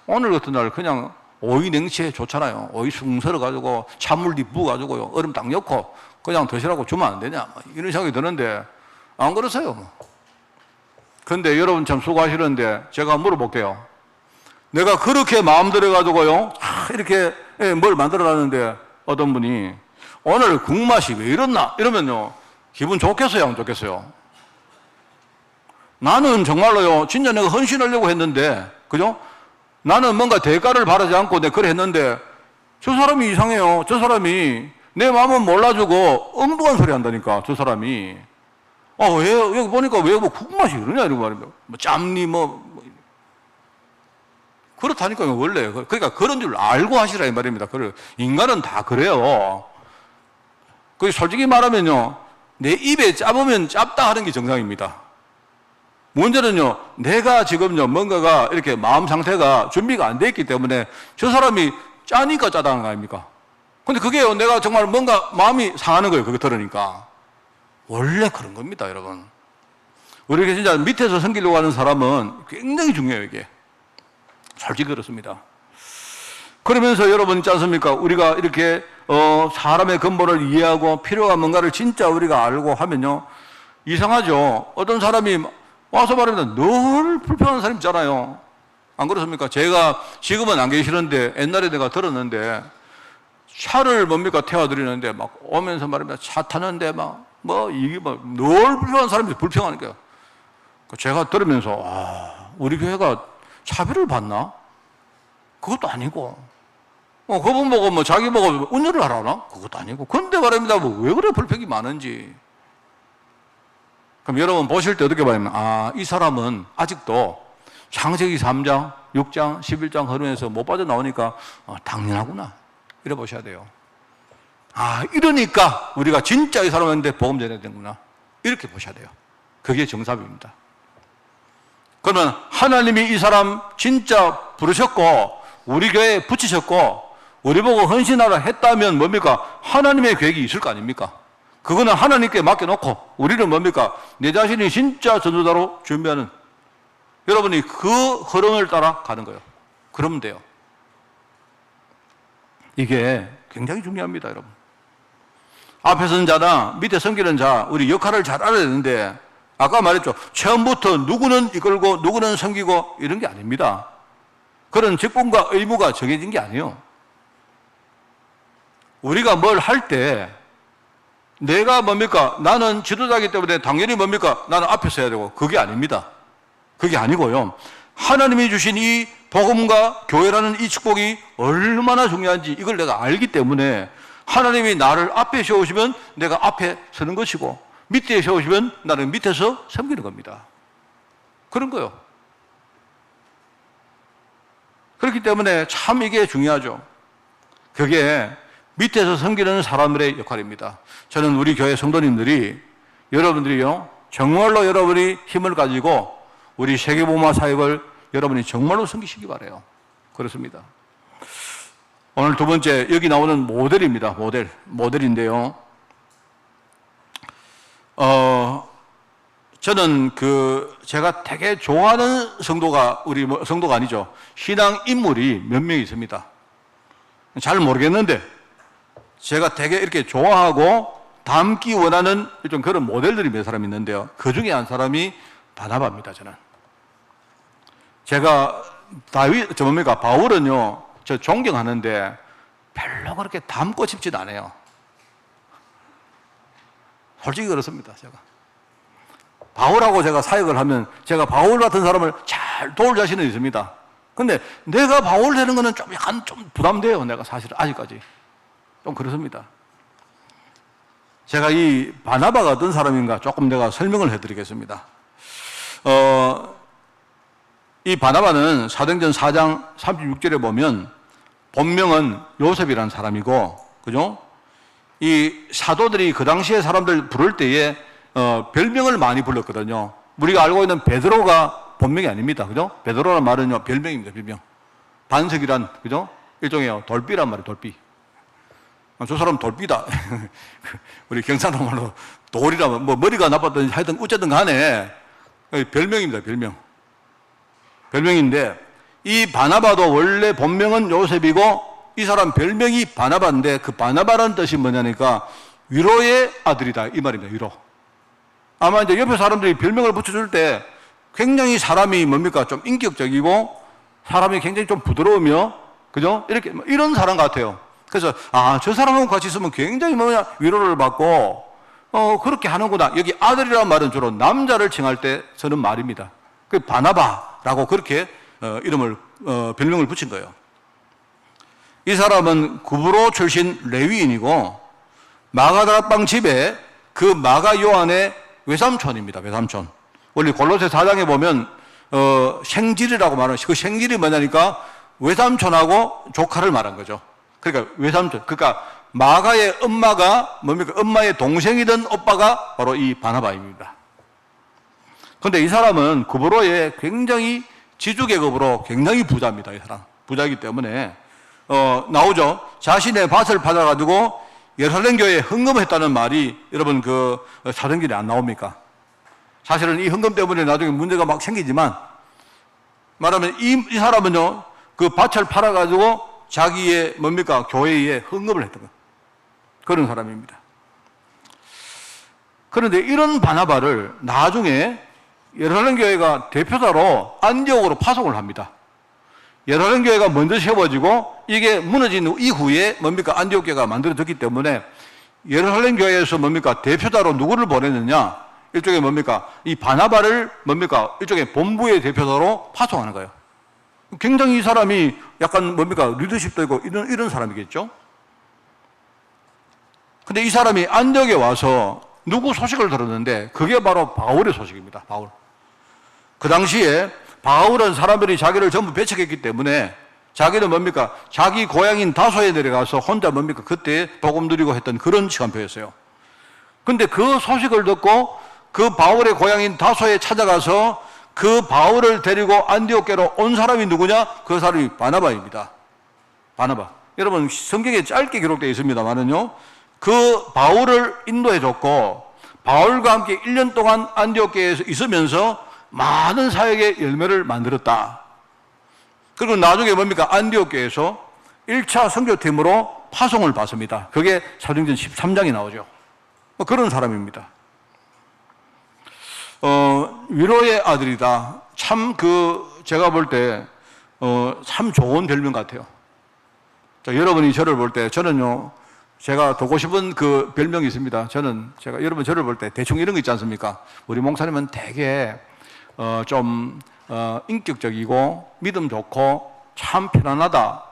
오늘 같은 날 그냥 오이 냉채 좋잖아요. 오이 숭 썰어가지고, 찬물도 부어가지고요, 얼음 딱 넣고, 그냥 드시라고 주면 안 되냐, 이런 생각이 드는데, 안 그러세요, 뭐. 근데 여러분 참 수고하시는데 제가 물어볼게요. 내가 그렇게 마음 들여가지고요, 이렇게 뭘 만들어놨는데 어떤 분이 오늘 국맛이 왜 이렇나? 이러면요, 기분 좋겠어요? 안 좋겠어요? 나는 정말로요, 진짜 내가 헌신하려고 했는데, 그죠? 나는 뭔가 대가를 바라지 않고 내가 그래 했는데, 저 사람이 이상해요. 저 사람이 내 마음은 몰라주고 엉뚱한 소리 한다니까, 저 사람이. 왜, 여기 보니까 왜 뭐 국맛이 그러냐, 이런 말입니다. 뭐 짬니, 그렇다니까요, 원래. 그러니까 그런 줄 알고 하시라, 이 말입니다. 인간은 다 그래요. 솔직히 말하면요, 내 입에 짜보면 짭다 하는 게 정상입니다. 문제는요, 내가 지금요, 뭔가가 이렇게 마음 상태가 준비가 안 돼 있기 때문에 저 사람이 짜니까 짜다는 거 아닙니까? 근데 그게요, 내가 정말 뭔가 마음이 상하는 거예요, 그거 들으니까. 원래 그런 겁니다, 여러분. 우리가 진짜 밑에서 섬기려고 하는 사람은 굉장히 중요해요, 이게. 솔직히 그렇습니다. 그러면서 여러분 있지 않습니까? 우리가 이렇게 사람의 근본을 이해하고 필요가 뭔가를 진짜 우리가 알고 하면요, 이상하죠. 어떤 사람이 와서 말합니다. 늘 불평하는 사람 있잖아요. 안 그렇습니까? 제가 지금은 안 계시는데 옛날에 내가 들었는데, 차를 뭡니까 태워드리는데 막 오면서 말합니다. 차 타는데 이게 늘 불평하는 사람들이 불평하니까요. 제가 들으면서, 우리 교회가 차별을 받나? 그것도 아니고, 그분 보고 자기 보고 운전을 하라나? 그것도 아니고. 근데 말입니다. 왜 그래 불평이 많은지. 그럼 여러분 보실 때 어떻게 봐야면, 이 사람은 아직도 창세기 3장, 6장, 11장 흐르면서 못 빠져나오니까, 당연하구나. 이래 보셔야 돼요. 이러니까 우리가 진짜 이 사람한테 복음 전해야 되는구나. 이렇게 보셔야 돼요. 그게 정답입니다. 그러면 하나님이 이 사람 진짜 부르셨고 우리 교회에 붙이셨고 우리 보고 헌신하라 했다면 뭡니까? 하나님의 계획이 있을 거 아닙니까? 그거는 하나님께 맡겨놓고 우리는 뭡니까? 내 자신이 진짜 전도자로 준비하는, 여러분이 그 흐름을 따라 가는 거예요. 그러면 돼요. 이게 굉장히 중요합니다, 여러분. 앞에 선 자나 밑에 섬기는 자, 우리 역할을 잘 알아야 되는데, 아까 말했죠. 처음부터 누구는 이끌고 누구는 섬기고 이런 게 아닙니다. 그런 직분과 의무가 정해진 게 아니에요. 우리가 뭘 할 때 내가 뭡니까? 나는 지도자이기 때문에 당연히 뭡니까? 나는 앞에 서야 되고, 그게 아닙니다. 그게 아니고요. 하나님이 주신 이 복음과 교회라는 이 축복이 얼마나 중요한지 이걸 내가 알기 때문에 하나님이 나를 앞에 세우시면 내가 앞에 서는 것이고, 밑에 세우시면 나는 밑에서 섬기는 겁니다. 그런 거요. 그렇기 때문에 참 이게 중요하죠. 그게 밑에서 섬기는 사람들의 역할입니다. 저는 우리 교회 성도님들이, 여러분들이요, 정말로 여러분이 힘을 가지고 우리 세계복음화 사역을 여러분이 정말로 섬기시기 바라요. 그렇습니다. 오늘 두 번째, 여기 나오는 모델입니다. 모델인데요. 저는 제가 되게 좋아하는 성도가, 성도가 아니죠. 신앙 인물이 몇 명 있습니다. 잘 모르겠는데, 제가 되게 이렇게 좋아하고 닮기 원하는 좀 그런 모델들이 몇 사람 있는데요. 그 중에 한 사람이 바나바입니다, 저는. 제가 바울은요, 저 존경하는데 별로 그렇게 닮고 싶지는 않아요. 솔직히 그렇습니다, 제가. 바울하고 제가 사역을 하면 제가 바울 같은 사람을 잘 도울 자신은 있습니다. 근데 내가 바울 되는 거는 좀 약간 좀 부담돼요, 내가 사실 아직까지. 좀 그렇습니다. 제가 이 바나바가 어떤 사람인가 조금 내가 설명을 해드리겠습니다. 이 바나바는 사도행전 4장 36절에 보면 본명은 요셉이라는 사람이고, 그죠? 이 사도들이 그 당시에 사람들 부를 때에 별명을 많이 불렀거든요. 우리가 알고 있는 베드로가 본명이 아닙니다. 그죠? 베드로라는 말은요, 별명입니다, 별명. 반석이란, 그죠? 일종의 돌비란 말이에요, 돌비. 저 사람 돌비다. 우리 경상도 말로 돌이라면, 뭐 머리가 나빴든 하여튼 어쨌든 간에 별명입니다, 별명. 별명인데, 이 바나바도 원래 본명은 요셉이고, 이 사람 별명이 바나바인데, 그 바나바라는 뜻이 뭐냐니까, 위로의 아들이다, 이 말입니다, 위로. 아마 이제 옆에 사람들이 별명을 붙여줄 때, 굉장히 사람이 뭡니까? 좀 인격적이고, 사람이 굉장히 좀 부드러우며, 그죠? 이런 사람 같아요. 그래서, 저 사람하고 같이 있으면 굉장히 위로를 받고, 그렇게 하는구나. 여기 아들이라는 말은 주로 남자를 칭할 때 쓰는 말입니다. 그 바나바라고 그렇게 별명을 붙인 거예요. 이 사람은 구브로 출신 레위인이고, 마가다락방 집에 그 마가 요한의 외삼촌입니다. 외삼촌. 원래 골로새 4장에 보면 생질이라고 말하는, 그 생질이 뭐냐니까 외삼촌하고 조카를 말한 거죠. 그러니까 외삼촌, 그러니까 마가의 엄마가 뭡니까? 엄마의 동생이던 오빠가 바로 이 바나바입니다. 그런데 이 사람은 구브로의 굉장히 지주계급으로 굉장히 부자입니다. 이 사람 부자이기 때문에 나오죠. 자신의 밭을 받아가지고 예루살렘 교회에 헌금했다는 말이 여러분 사도행전에 안 나옵니까? 사실은 이 헌금 때문에 나중에 문제가 막 생기지만, 말하면 이 사람은요, 그 밭을 팔아가지고 자기의 교회에 헌금을 했던 거, 그런 사람입니다. 그런데 이런 바나바를 나중에 예루살렘 교회가 대표자로 안디옥으로 파송을 합니다. 예루살렘 교회가 먼저 세워지고 이게 무너진 이후에 안디옥 교회가 만들어졌기 때문에 예루살렘 교회에서 대표자로 누구를 보냈느냐? 일종의 이 바나바를 일종의 본부의 대표자로 파송하는 거예요. 굉장히 이 사람이 약간 리더십도 있고 이런 사람이겠죠? 근데 이 사람이 안디옥에 와서 누구 소식을 들었는데 그게 바로 바울의 소식입니다. 바울. 그 당시에 바울은 사람들이 자기를 전부 배척했기 때문에 자기는 자기 고향인 다소에 내려가서 혼자 그때 복음 누리고 했던 그런 시간표였어요. 근데 그 소식을 듣고 그 바울의 고향인 다소에 찾아가서 그 바울을 데리고 안디옥계로 온 사람이 누구냐? 그 사람이 바나바입니다. 바나바. 여러분 성경에 짧게 기록되어 있습니다만은요, 그 바울을 인도해줬고 바울과 함께 1년 동안 안디옥계에서 있으면서 많은 사역의 열매를 만들었다. 그리고 나중에 안디옥계에서 1차 선교팀으로 파송을 받습니다. 그게 사도행전 13장이 나오죠. 그런 사람입니다. 위로의 아들이다. 참 제가 볼 때 참 좋은 별명 같아요. 자, 여러분이 저를 볼 때 저는요, 제가 두고 싶은 그 별명이 있습니다. 제가 여러분 저를 볼 때 대충 이런 거 있지 않습니까? 우리 목사님은 되게 인격적이고 믿음 좋고 참 편안하다.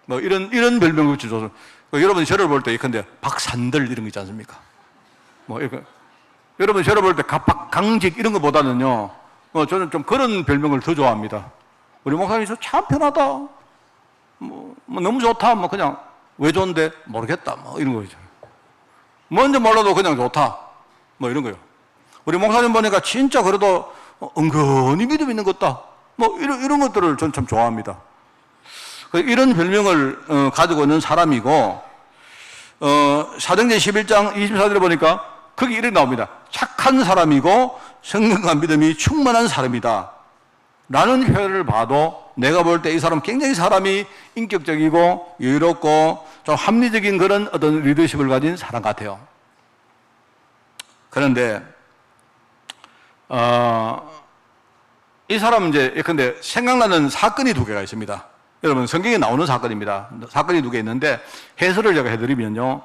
뭐 이런 별명을 붙여줘서 여러분이 저를 볼 때 예컨대 박산들 이런 거 있지 않습니까? 뭐 이렇게 여러분이 저를 볼 때 강직 이런 거보다는요. 저는 좀 그런 별명을 더 좋아합니다. 우리 목사님이 참 편하다. 뭐 너무 좋다. 뭐 그냥 왜 좋은데 모르겠다. 뭐 이런 거죠. 뭔지 몰라도 그냥 좋다. 뭐 이런 거요. 우리 목사님 보니까 진짜 그래도 은근히 믿음 있는 것 같다. 뭐 이런 것들을 전 참 좋아합니다. 이런 별명을 가지고 있는 사람이고 사도행전 11장 24절에 보니까 거기 이렇게 나옵니다. 착한 사람이고 성령과 믿음이 충만한 사람이다. 라는 표현을 봐도 내가 볼 때 이 사람 굉장히 사람이 인격적이고 여유롭고 좀 합리적인 그런 어떤 리더십을 가진 사람 같아요. 그런데 이 사람은 이제 근데 생각나는 사건이 두 개가 있습니다. 여러분 성경에 나오는 사건입니다. 사건이 두 개 있는데 해설을 제가 해드리면요.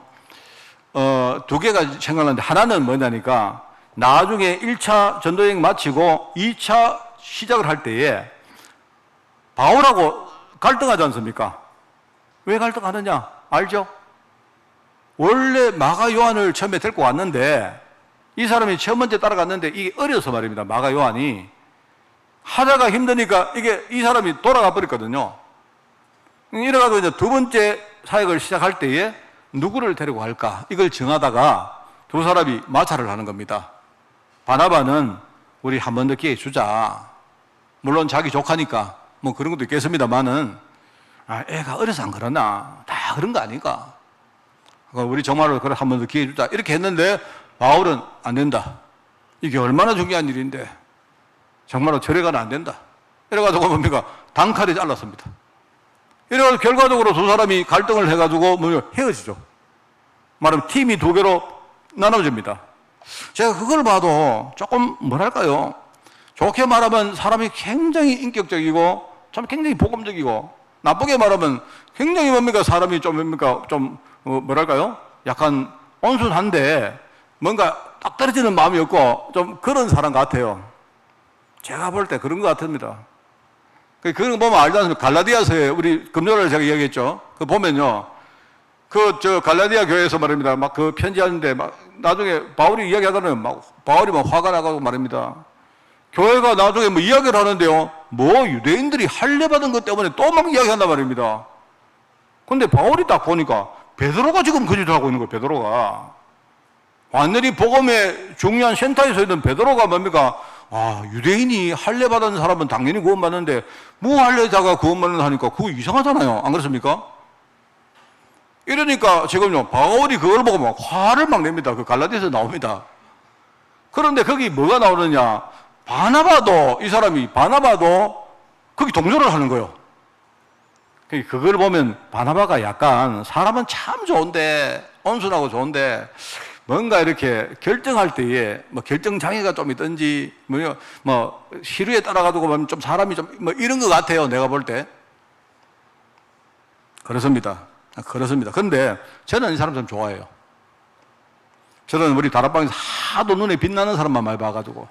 두 개가 생각나는데 하나는 뭐냐니까 나중에 1차 전도여행 마치고 2차 시작을 할 때에 바울하고 갈등하지 않습니까? 왜 갈등하느냐? 알죠? 원래 마가 요한을 처음에 데리고 왔는데 이 사람이 처음 번째 따라갔는데 이게 어려서 말입니다. 마가 요한이 하다가 힘드니까 이 사람이 돌아가 버렸거든요. 이래가지고 이제 두 번째 사역을 시작할 때에 누구를 데리고 갈까? 이걸 정하다가 두 사람이 마찰을 하는 겁니다. 바나바는 우리 한 번 더 기회 주자. 물론 자기 조카니까 뭐 그런 것도 있겠습니다만은 애가 어려서 안 그러나 다 그런 거 아닌가? 우리 정말로 그래 한 번 더 기회 주자 이렇게 했는데 바울은 안 된다. 이게 얼마나 중요한 일인데 정말로 절에가는 안 된다. 이래가지고 뭡니까? 단칼에 잘랐습니다. 이래가지고 결과적으로 두 사람이 갈등을 해가지고 헤어지죠. 말하면 팀이 두 개로 나눠집니다. 제가 그걸 봐도 조금 뭐랄까요? 좋게 말하면 사람이 굉장히 인격적이고 참 굉장히 복음적이고 나쁘게 말하면 굉장히 뭡니까? 사람이 뭐랄까요? 약간 온순한데 뭔가 딱 떨어지는 마음이 없고 좀 그런 사람 같아요. 제가 볼 때 그런 것 같습니다. 그런 거 보면 알지 않습니까? 갈라디아서에 우리 금요일에 제가 이야기했죠. 그 보면요. 갈라디아 교회에서 말입니다. 막 그 편지하는데 막 나중에 바울이 이야기하잖아요. 바울이 막 화가 나가고 말입니다. 교회가 나중에 뭐 이야기를 하는데요. 뭐 유대인들이 할례받은 것 때문에 또 막 이야기한단 말입니다. 근데 바울이 딱 보니까 베드로가 지금 그 짓을 하고 있는 거예요. 베드로가. 완전히 복음의 중요한 센터에 서 있는 베드로가 뭡니까? 유대인이 할례받은 사람은 당연히 구원받는데 무할례자가 구원받는 하니까 그거 이상하잖아요. 안 그렇습니까? 이러니까 지금요 바울이 그걸 보고 막 화를 막 냅니다. 그 갈라디아서 나옵니다. 그런데 거기 뭐가 나오느냐? 바나바도 거기 동조를 하는 거예요. 그걸 보면 바나바가 약간 사람은 참 좋은데 온순하고 좋은데 뭔가 이렇게 결정할 때에 뭐 결정 장애가 좀 있든지 뭐 시류에 따라가지고 보면 좀 사람이 좀 뭐 이런 것 같아요. 내가 볼 때. 그렇습니다. 그런데 저는 이 사람 좀 좋아해요. 저는 우리 다락방에서 하도 눈에 빛나는 사람만 많이 봐가지고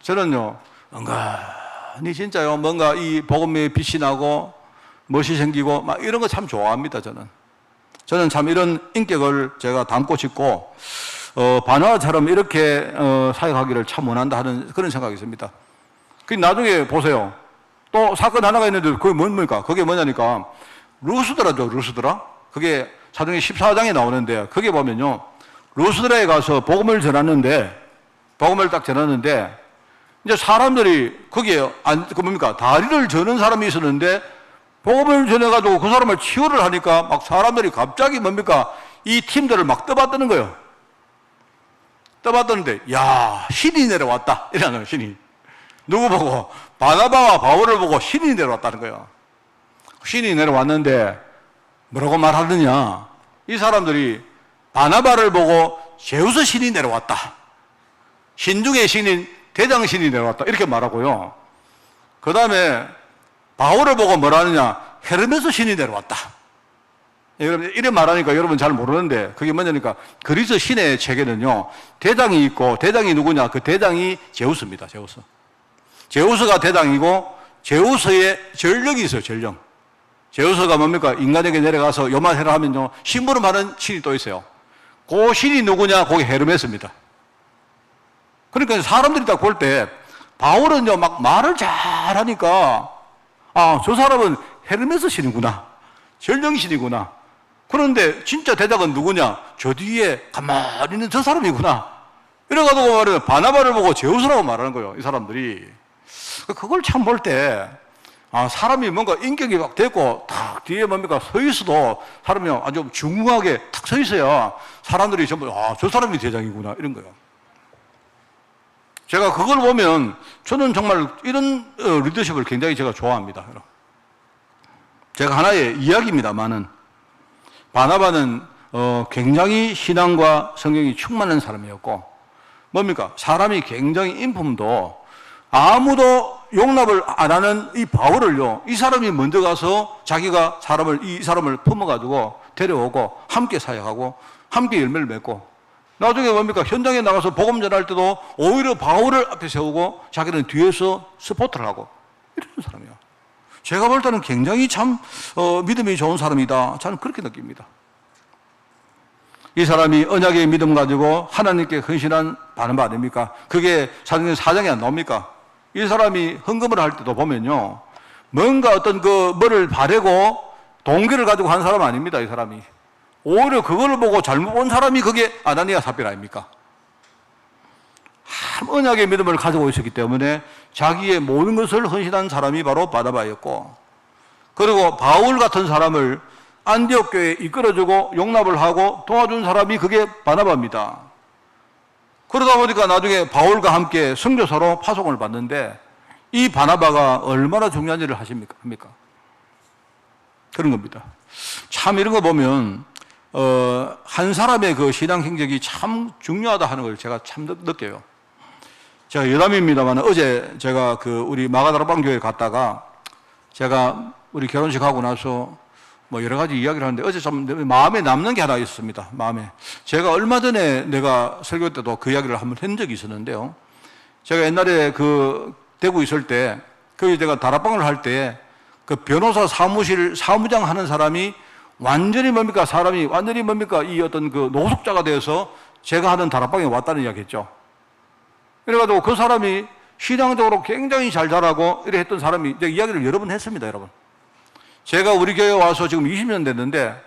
저는요 은근히 진짜요 뭔가 이 복음의 빛이 나고 멋이 생기고 막 이런 거 참 좋아합니다. 저는 참 이런 인격을 제가 담고 싶고 바나바처럼 이렇게 사역하기를 참 원한다 하는 그런 생각이 있습니다. 그 나중에 보세요. 또 사건 하나가 있는데 그게 뭡니까? 그게 뭐냐니까 루스드라죠. 루스드라. 그게 사도행전 14장에 나오는데 거기에 보면요. 루스드라에 가서 복음을 딱 전했는데 이제 사람들이 거기에 다리를 저는 사람이 있었는데 복음을 전해가지고 그 사람을 치유를 하니까 막 사람들이 갑자기 이 팀들을 막 떠받드는 거예요. 떠받드는데 야 신이 내려왔다 이러는 거예요. 신이. 누구 보고? 바나바와 바울을 보고 신이 내려왔다는 거예요. 신이 내려왔는데 뭐라고 말하느냐? 이 사람들이 바나바를 보고 제우스 신이 내려왔다. 신중의 신인 대장신이 내려왔다. 이렇게 말하고요. 그 다음에 바울을 보고 뭐라 하느냐? 헤르메스 신이 내려왔다. 여러분, 이래 말하니까 여러분 잘 모르는데, 그게 뭐냐니까, 그리스 신의 체계는요, 대장이 있고, 대장이 누구냐? 그 대장이 제우스입니다, 제우스. 제우스가 대장이고, 제우스의 전력이 있어요, 전력. 제우스가 뭡니까? 인간에게 내려가서 요만해라 하면요, 심부름하는 신이 또 있어요. 그 신이 누구냐? 그게 헤르메스입니다. 그러니까 사람들이 딱 볼 때, 바울은요, 막 말을 잘하니까, 아, 저 사람은 헤르메스 신이구나. 전령 신이구나. 그런데 진짜 대장은 누구냐? 저 뒤에 가만히 있는 저 사람이구나. 이래가지고 말하면 바나바를 보고 제우스라고 말하는 거예요, 이 사람들이. 그걸 참 볼 때, 아, 사람이 뭔가 인격이 막 됐고, 탁 뒤에 뭡니까? 서 있어도 사람이 아주 중후하게 탁 서 있어야 사람들이 전부, 아, 저 사람이 대장이구나. 이런 거예요. 제가 그걸 보면 저는 정말 이런 리더십을 굉장히 제가 좋아합니다. 제가 하나의 이야기입니다만은 바나바는 굉장히 신앙과 성경이 충만한 사람이었고, 뭡니까? 사람이 굉장히 인품도 아무도 용납을 안 하는 이 바울을요, 이 사람이 먼저 가서 자기가 이 사람을 품어가지고 데려오고 함께 사역하고 함께 열매를 맺고, 나중에 뭡니까? 현장에 나가서 복음 전할 때도 오히려 바울을 앞에 세우고 자기는 뒤에서 스포트를 하고 이런 사람이에요. 제가 볼 때는 굉장히 참 믿음이 좋은 사람이다. 저는 그렇게 느낍니다. 이 사람이 언약의 믿음 가지고 하나님께 헌신한 바나바 아닙니까? 그게 사도행전 4장에 안 나옵니까? 이 사람이 헌금을 할 때도 보면요, 뭔가 어떤 뭐를 바래고 동기를 가지고 한 사람 아닙니다. 이 사람이 오히려 그걸 보고 잘못 본 사람이 그게 아나니아 삽비라 아닙니까? 언약의 믿음을 가지고 있었기 때문에 자기의 모든 것을 헌신한 사람이 바로 바나바였고, 그리고 바울 같은 사람을 안디옥 교회에 이끌어주고 용납을 하고 도와준 사람이 그게 바나바입니다. 그러다 보니까 나중에 바울과 함께 선교사로 파송을 받는데, 이 바나바가 얼마나 중요한 일을 합니까? 그런 겁니다. 참 이런 거 보면 한 사람의 그 신앙 행적이 참 중요하다 하는 걸 제가 참 느껴요. 제가 여담입니다만 어제 제가 우리 마가다락방 교회 갔다가 제가 우리 결혼식 하고 나서 뭐 여러 가지 이야기를 하는데 어제 좀 마음에 남는 게 하나 있습니다. 마음에. 제가 얼마 전에 내가 설교 때도 그 이야기를 한번 한 적이 있었는데요. 제가 옛날에 대구 있을 때 거기 제가 다락방을 할 때 그 변호사 사무장 하는 사람이 완전히 뭡니까? 이 어떤 노숙자가 되어서 제가 하는 다락방에 왔다는 이야기 했죠. 그래가지고 그 사람이 신앙적으로 굉장히 잘 자라고 이래 했던 사람이 제가 이야기를 여러 번 했습니다, 여러분. 제가 우리 교회 와서 지금 20년 됐는데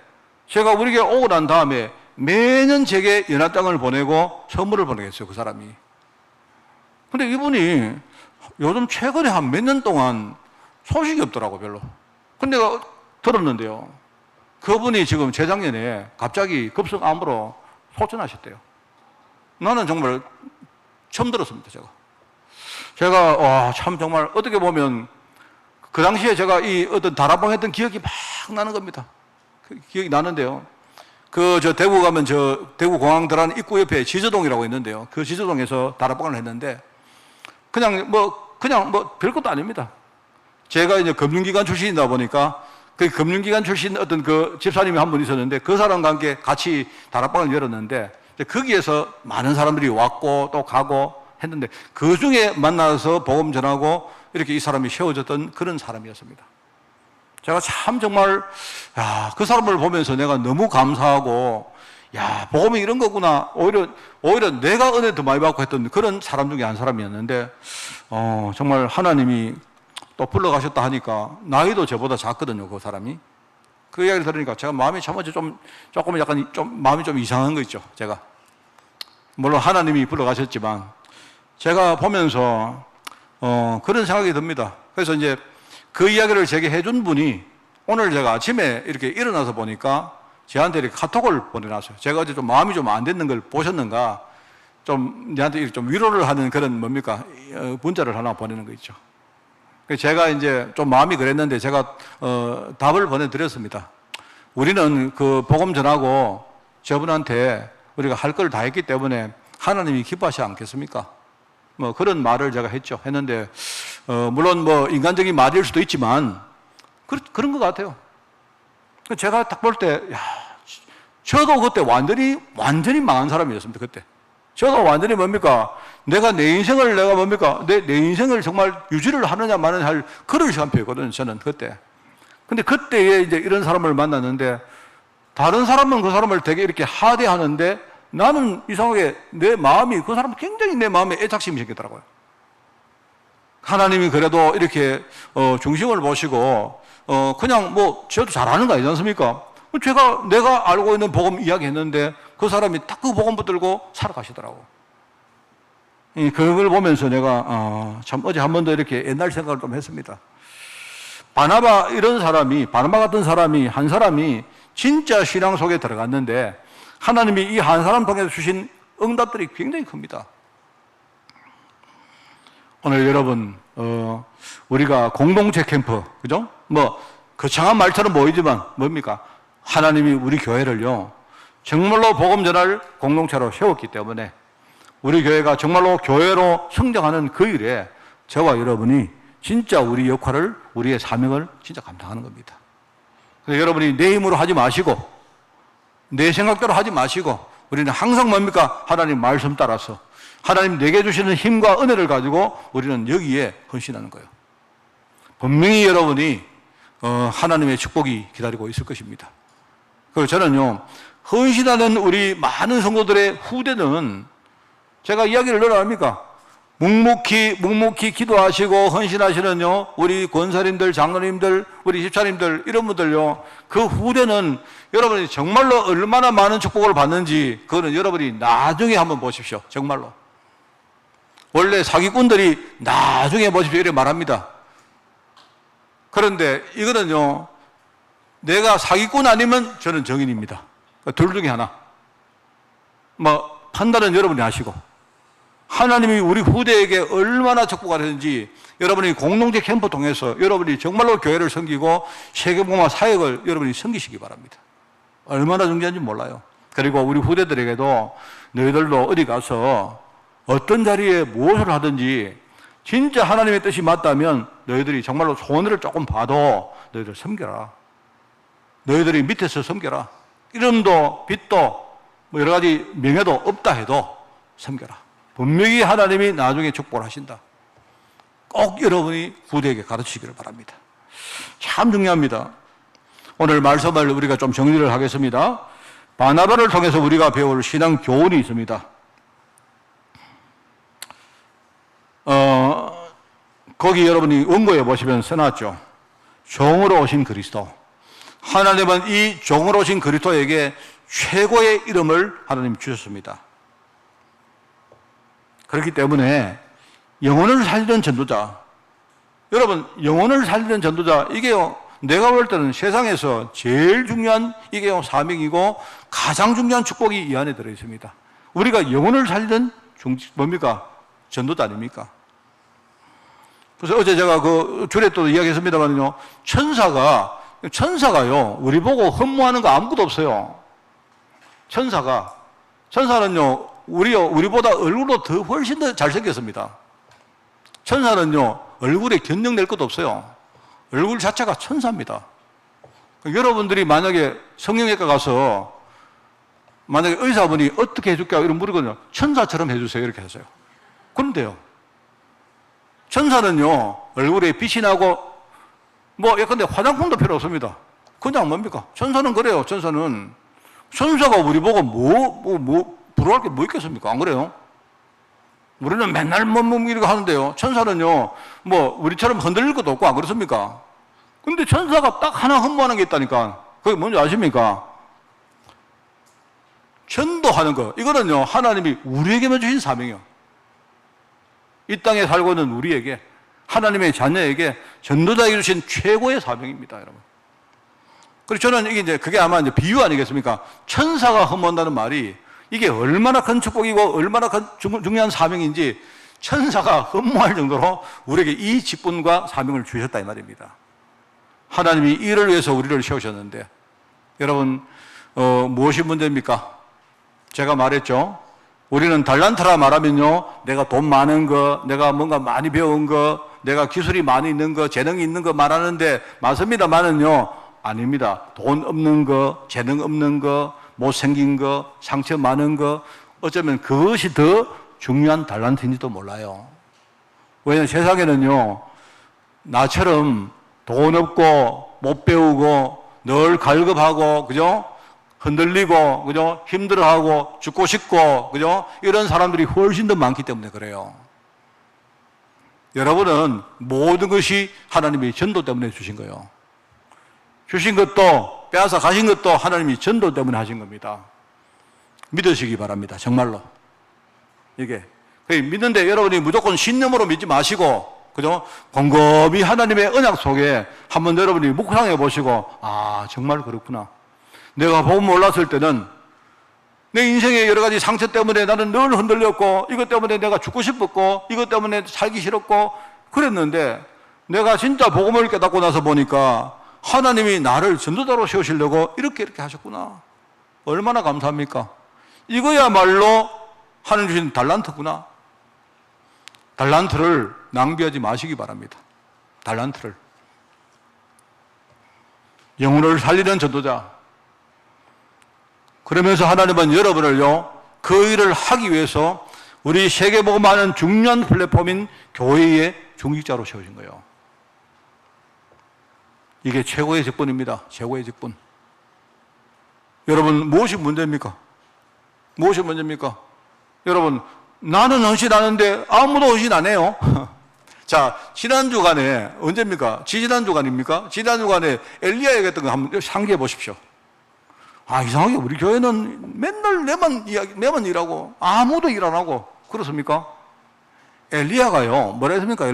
제가 우리 교회 오고 난 다음에 매년 제게 연합장을 보내고 선물을 보내겠어요, 그 사람이. 근데 이분이 요즘 최근에 한 몇 년 동안 소식이 없더라고, 별로. 근데 내가 들었는데요. 그분이 지금 재작년에 갑자기 급성암으로 소천하셨대요. 나는 정말 처음 들었습니다, 제가. 와, 참 정말 어떻게 보면 그 당시에 제가 이 어떤 다락방 했던 기억이 막 나는 겁니다. 그 기억이 나는데요. 대구 가면 대구 공항 들어가는 입구 옆에 지저동이라고 있는데요. 그 지저동에서 다락방을 했는데 그냥 별것도 아닙니다. 제가 이제 금융기관 출신이다 보니까 그 금융기관 출신 어떤 집사님이 한 분 있었는데 그 사람과 함께 같이 다락방을 열었는데 거기에서 많은 사람들이 왔고 또 가고 했는데 그 중에 만나서 복음 전하고 이렇게 이 사람이 세워졌던 그런 사람이었습니다. 제가 참 정말 그 사람을 보면서 내가 너무 감사하고 복음이 이런 거구나. 오히려 내가 은혜 더 많이 받고 했던 그런 사람 중에 한 사람이었는데 정말 하나님이 또 불러가셨다 하니까 나이도 저보다 작거든요, 그 사람이. 그 이야기를 들으니까 제가 마음이 조금 약간 마음이 좀 이상한 거 있죠, 제가. 물론 하나님이 불러가셨지만 제가 보면서 그런 생각이 듭니다. 그래서 이제 그 이야기를 제게 해준 분이 오늘 제가 아침에 이렇게 일어나서 보니까 저한테 이렇게 카톡을 보내놨어요. 제가 어제 좀 마음이 좀 안 됐는 걸 보셨는가, 좀 내한테 좀 위로를 하는 그런 문자를 하나 보내는 거 있죠. 제가 이제 좀 마음이 그랬는데 제가 답을 보내드렸습니다. 우리는 그 복음 전하고 저분한테 우리가 할 걸 다 했기 때문에 하나님이 기뻐하시지 않겠습니까? 그런 말을 제가 했는데 물론 인간적인 말일 수도 있지만 그런 것 같아요. 제가 딱 볼 때, 야, 저도 그때 완전히 망한 사람이었습니다, 그때. 저도 완전히 뭡니까? 내가 내 인생을 내 인생을 정말 유지를 하느냐 마느냐 할 그런 시간표였거든요, 저는 그때. 근데 그때에 이제 이런 사람을 만났는데, 다른 사람은 그 사람을 되게 이렇게 하대하는데, 나는 이상하게 내 마음이, 그 사람은 굉장히 내 마음에 애착심이 생기더라고요. 하나님이 그래도 이렇게, 중심을 보시고, 그냥 뭐, 저도 잘하는 거 아니지 않습니까? 내가 알고 있는 복음 이야기 했는데, 그 사람이 딱 그 복음 붙들고 살아가시더라고. 그걸 보면서 내가, 참 어제 한 번 더 이렇게 옛날 생각을 좀 했습니다. 바나바 같은 사람이, 한 사람이 진짜 신앙 속에 들어갔는데, 하나님이 이 한 사람 통해서 주신 응답들이 굉장히 큽니다. 오늘 여러분, 우리가 공동체 캠프, 그죠? 뭐, 거창한 말처럼 보이지만, 뭡니까? 하나님이 우리 교회를요, 정말로 복음 전할 공동체로 세웠기 때문에, 우리 교회가 정말로 교회로 성장하는 그 일에 저와 여러분이 진짜 우리 역할을, 우리의 사명을 진짜 감당하는 겁니다. 그래서 여러분이 내 힘으로 하지 마시고, 내 생각대로 하지 마시고, 우리는 항상 뭡니까? 하나님 말씀 따라서, 하나님 내게 주시는 힘과 은혜를 가지고 우리는 여기에 헌신하는 거예요. 분명히 여러분이 하나님의 축복이 기다리고 있을 것입니다. 그리고 저는요, 헌신하는 우리 많은 성도들의 후대는 제가 이야기를 늘 합니까? 묵묵히 기도하시고 헌신하시는요, 우리 권사님들, 장로님들, 우리 집사님들, 이런 분들요, 그 후대는 여러분이 정말로 얼마나 많은 축복을 받는지, 그거는 여러분이 나중에 한번 보십시오. 정말로. 원래 사기꾼들이 나중에 보십시오. 이렇게 말합니다. 그런데 이거는요, 내가 사기꾼 아니면 저는 정인입니다. 둘 중에 하나. 뭐, 판단은 여러분이 하시고, 하나님이 우리 후대에게 얼마나 축복을 했는지 여러분이 공동체 캠프 통해서 여러분이 정말로 교회를 섬기고 세계복음화 사역을 여러분이 섬기시기 바랍니다. 얼마나 중요한지 몰라요. 그리고 우리 후대들에게도 너희들도 어디 가서 어떤 자리에 무엇을 하든지 진짜 하나님의 뜻이 맞다면 너희들이 정말로 손해를 조금 봐도 너희들 섬겨라. 너희들이 밑에서 섬겨라. 이름도 빚도 뭐 여러 가지 명예도 없다 해도 섬겨라. 분명히 하나님이 나중에 축복을 하신다. 꼭 여러분이 후대에게 가르치기를 바랍니다. 참 중요합니다. 오늘 말씀을 우리가 좀 정리를 하겠습니다. 바나바를 통해서 우리가 배울 신앙 교훈이 있습니다. 거기 여러분이 원고에 보시면 써놨죠. 종으로 오신 그리스도. 하나님은 이 종으로 오신 그리스도에게 최고의 이름을 하나님 주셨습니다. 그렇기 때문에 영혼을 살리는 전도자, 여러분 영혼을 살리는 전도자, 이게요 내가 볼 때는 세상에서 제일 중요한 이게요 사명이고 가장 중요한 축복이 이 안에 들어 있습니다. 우리가 영혼을 살리는 뭡니까? 전도자 아닙니까? 그래서 어제 제가 그 줄에 또 이야기했습니다만요, 천사가요 우리 보고 흠모하는 거 아무것도 없어요. 천사는요 우리보다 얼굴로 더 훨씬 더 잘생겼습니다. 천사는요 얼굴에 견적낼 것도 없어요. 얼굴 자체가 천사입니다. 여러분들이 만약에 성형외과 가서 만약에 의사분이 어떻게 해줄까 이런 물으거든요. 천사처럼 해주세요 이렇게 하세요. 그런데요 천사는요 얼굴에 빛이 나고 뭐 예컨대 화장품도 필요 없습니다. 그냥 뭡니까? 천사는 그래요. 천사가 우리 보고 부러워할 게 뭐 있겠습니까? 안 그래요? 우리는 맨날 이렇게 하는데요. 천사는요, 뭐, 우리처럼 흔들릴 것도 없고, 안 그렇습니까? 근데 천사가 딱 하나 흠모하는 게 있다니까. 그게 뭔지 아십니까? 전도하는 거. 이거는요, 하나님이 우리에게만 주신 사명이요. 이 땅에 살고 있는 우리에게, 하나님의 자녀에게 전도자에게 주신 최고의 사명입니다, 여러분. 그래서 저는 이게 그게 아마 비유 아니겠습니까? 천사가 흠모한다는 말이 이게 얼마나 큰 축복이고 얼마나 큰 중요한 사명인지 천사가 흠모할 정도로 우리에게 이 직분과 사명을 주셨다 이 말입니다. 하나님이 이를 위해서 우리를 세우셨는데 여러분 무엇이 문제입니까? 제가 말했죠. 우리는 달란트라 말하면요 내가 돈 많은 거, 내가 뭔가 많이 배운 거, 내가 기술이 많이 있는 거, 재능이 있는 거 말하는데 맞습니다만은요 아닙니다. 돈 없는 거, 재능 없는 거, 못생긴 거, 상처 많은 거, 어쩌면 그것이 더 중요한 달란트인지도 몰라요. 왜냐하면 세상에는요, 나처럼 돈 없고 못 배우고 늘 갈급하고, 그죠? 흔들리고, 그죠? 힘들어하고 죽고 싶고, 그죠? 이런 사람들이 훨씬 더 많기 때문에 그래요. 여러분은 모든 것이 하나님의 전도 때문에 주신 거예요. 주신 것도 빼앗아 가신 것도 하나님이 전도 때문에 하신 겁니다. 믿으시기 바랍니다. 정말로. 이게 믿는데 여러분이 무조건 신념으로 믿지 마시고, 그죠? 곰곰이 하나님의 언약 속에 한번 여러분이 묵상해 보시고, 아, 정말 그렇구나. 내가 복음 몰랐을 때는 내 인생의 여러 가지 상처 때문에 나는 늘 흔들렸고, 이것 때문에 내가 죽고 싶었고, 이것 때문에 살기 싫었고 그랬는데, 내가 진짜 복음을 깨닫고 나서 보니까 하나님이 나를 전도자로 세우시려고 이렇게 하셨구나. 얼마나 감사합니까? 이거야말로 하나님 주신 달란트구나. 달란트를 낭비하지 마시기 바랍니다. 달란트를. 영혼을 살리는 전도자. 그러면서 하나님은 여러분을요, 그 일을 하기 위해서 우리 세계복음하는 중요한 플랫폼인 교회의 중직자로 세우신 거예요. 이게 최고의 직분입니다. 최고의 직분. 여러분, 무엇이 문제입니까? 무엇이 문제입니까? 여러분, 나는 헌신하는데 아무도 헌신 안 해요. 자, 지난주간에, 언제입니까? 지지난주간입니까? 지난주간에 엘리야 얘기했던 거 한번 상기해 보십시오. 아, 이상하게 우리 교회는 맨날 내만 일하고 아무도 일 안 하고 그렇습니까? 엘리야가요, 뭐라 했습니까?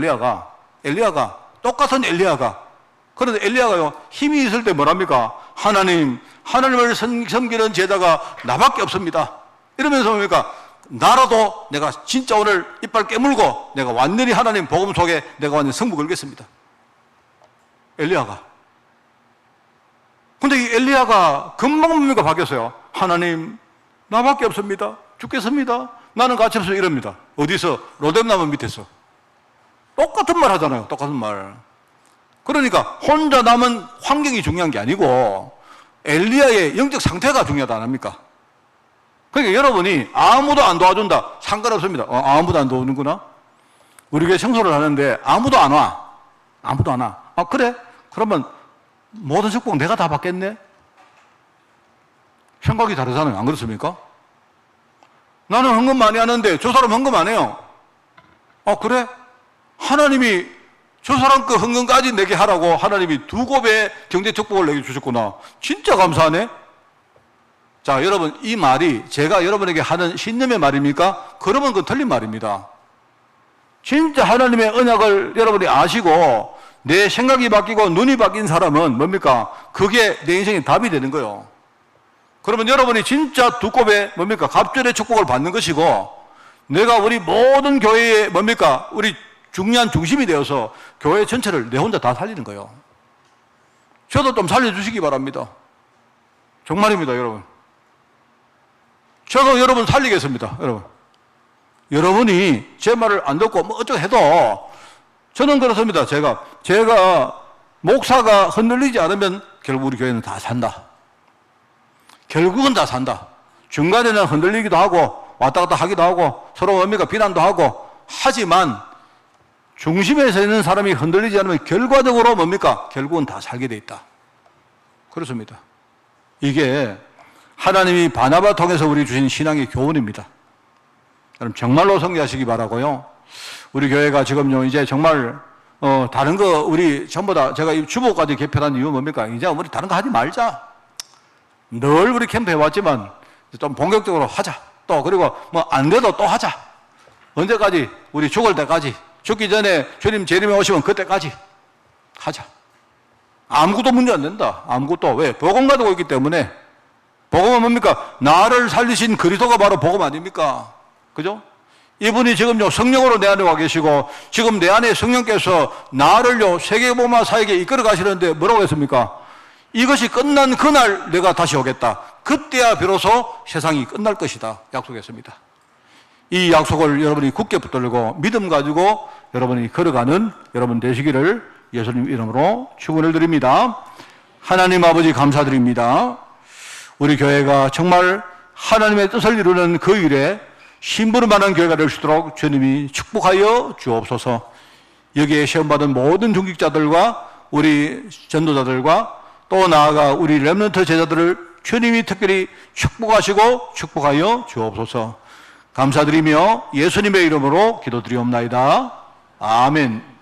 엘리야가 똑같은 엘리야가, 그런데 엘리야가요, 힘이 있을 때 뭐랍니까? 하나님을 섬기는 제자가 나밖에 없습니다. 이러면서 뭡니까? 나라도 내가 진짜 오늘 이빨 깨물고 내가 완전히 하나님 복음 속에 내가 완전히 승부 걸겠습니다. 엘리야가. 근데 이 엘리야가 금방 뭡니까? 바뀌었어요. 하나님, 나밖에 없습니다. 죽겠습니다. 나는 가치 없어. 이럽니다. 어디서? 로뎀나무 밑에서. 똑같은 말 하잖아요. 똑같은 말. 그러니까 혼자 남은 환경이 중요한 게 아니고 엘리야의 영적 상태가 중요하다 안 합니까? 그러니까 여러분이 아무도 안 도와준다. 상관없습니다. 아무도 안 도와주는구나. 우리 교회 청소를 하는데 아무도 안 와. 아무도 안 와. 아, 그래? 그러면 모든 축복 내가 다 받겠네? 생각이 다르잖아요. 안 그렇습니까? 나는 헌금 많이 하는데 저 사람 헌금 안 해요. 아, 그래? 하나님이 저 사람 그 헌금까지 내게 하라고 하나님이 2곱의 경제 축복을 내게 주셨구나. 진짜 감사하네? 자, 여러분, 이 말이 제가 여러분에게 하는 신념의 말입니까? 그러면 그건 틀린 말입니다. 진짜 하나님의 언약을 여러분이 아시고 내 생각이 바뀌고 눈이 바뀐 사람은 뭡니까? 그게 내 인생의 답이 되는 거예요. 그러면 여러분이 진짜 2곱의 뭡니까? 갑절의 축복을 받는 것이고, 내가 우리 모든 교회의 뭡니까? 우리 중요한 중심이 되어서 교회 전체를 내 혼자 다 살리는 거예요. 저도 좀 살려주시기 바랍니다. 정말입니다, 여러분. 저도 여러분 살리겠습니다, 여러분. 여러분이 제 말을 안 듣고 뭐 어쩌고 해도 저는 그렇습니다. 제가 목사가 흔들리지 않으면 결국 우리 교회는 다 산다. 결국은 다 산다. 중간에는 흔들리기도 하고 왔다 갔다 하기도 하고 서로 뭡니까? 비난도 하고 하지만 중심에서 있는 사람이 흔들리지 않으면 결과적으로 뭡니까? 결국은 다 살게 돼 있다. 그렇습니다. 이게 하나님이 바나바 통해서 우리 주신 신앙의 교훈입니다. 여러분 정말로 성리하시기 바라고요. 우리 교회가 지금요 이제 정말 다른 거 우리 전부 다 제가 이 주보까지 개편한 이유 뭡니까? 이제 우리 다른 거 하지 말자. 늘 우리 캠프 해왔지만 좀 본격적으로 하자. 또 그리고 뭐 안 돼도 또 하자. 언제까지? 우리 죽을 때까지. 죽기 전에 주님 재림에 오시면 그때까지 하자. 아무것도 문제 안 된다. 아무것도. 왜? 복음 가지고 있기 때문에. 복음은 뭡니까? 나를 살리신 그리스도가 바로 복음 아닙니까? 그죠? 이분이 지금요 성령으로 내 안에 와 계시고 지금 내 안에 성령께서 나를요 세계복음화 사역에 이끌어 가시는데 뭐라고 했습니까? 이것이 끝난 그날 내가 다시 오겠다. 그때야 비로소 세상이 끝날 것이다. 약속했습니다. 이 약속을 여러분이 굳게 붙들고 믿음 가지고 여러분이 걸어가는 여러분 되시기를 예수님 이름으로 축원을 드립니다. 하나님 아버지 감사드립니다. 우리 교회가 정말 하나님의 뜻을 이루는 그 일에 심부름 많은 교회가 될 수 있도록 주님이 축복하여 주옵소서. 여기에 시험받은 모든 중직자들과 우리 전도자들과 또 나아가 우리 렘넌트 제자들을 주님이 특별히 축복하시고 축복하여 주옵소서. 감사드리며 예수님의 이름으로 기도드리옵나이다. 아멘.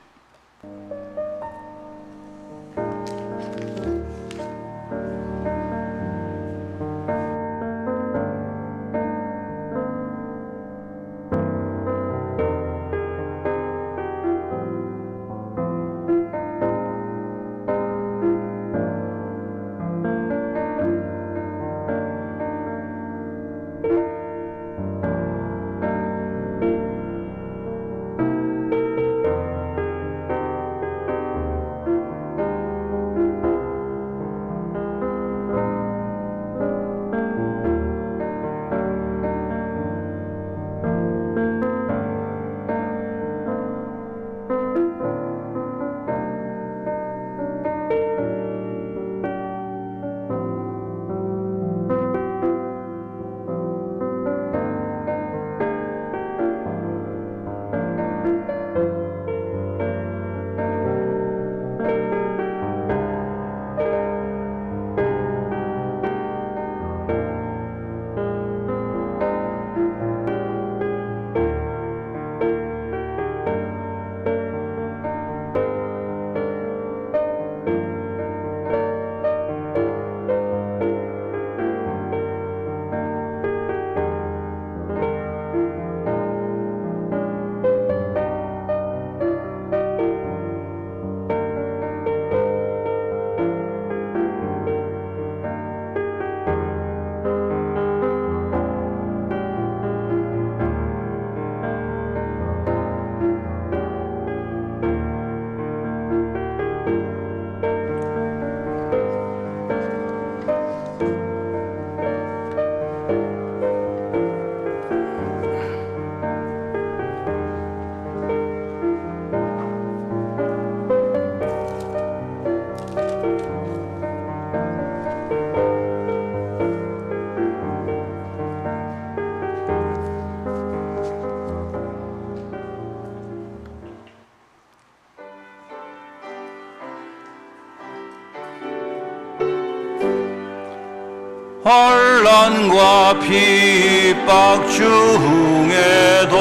환난과 핍박 중에도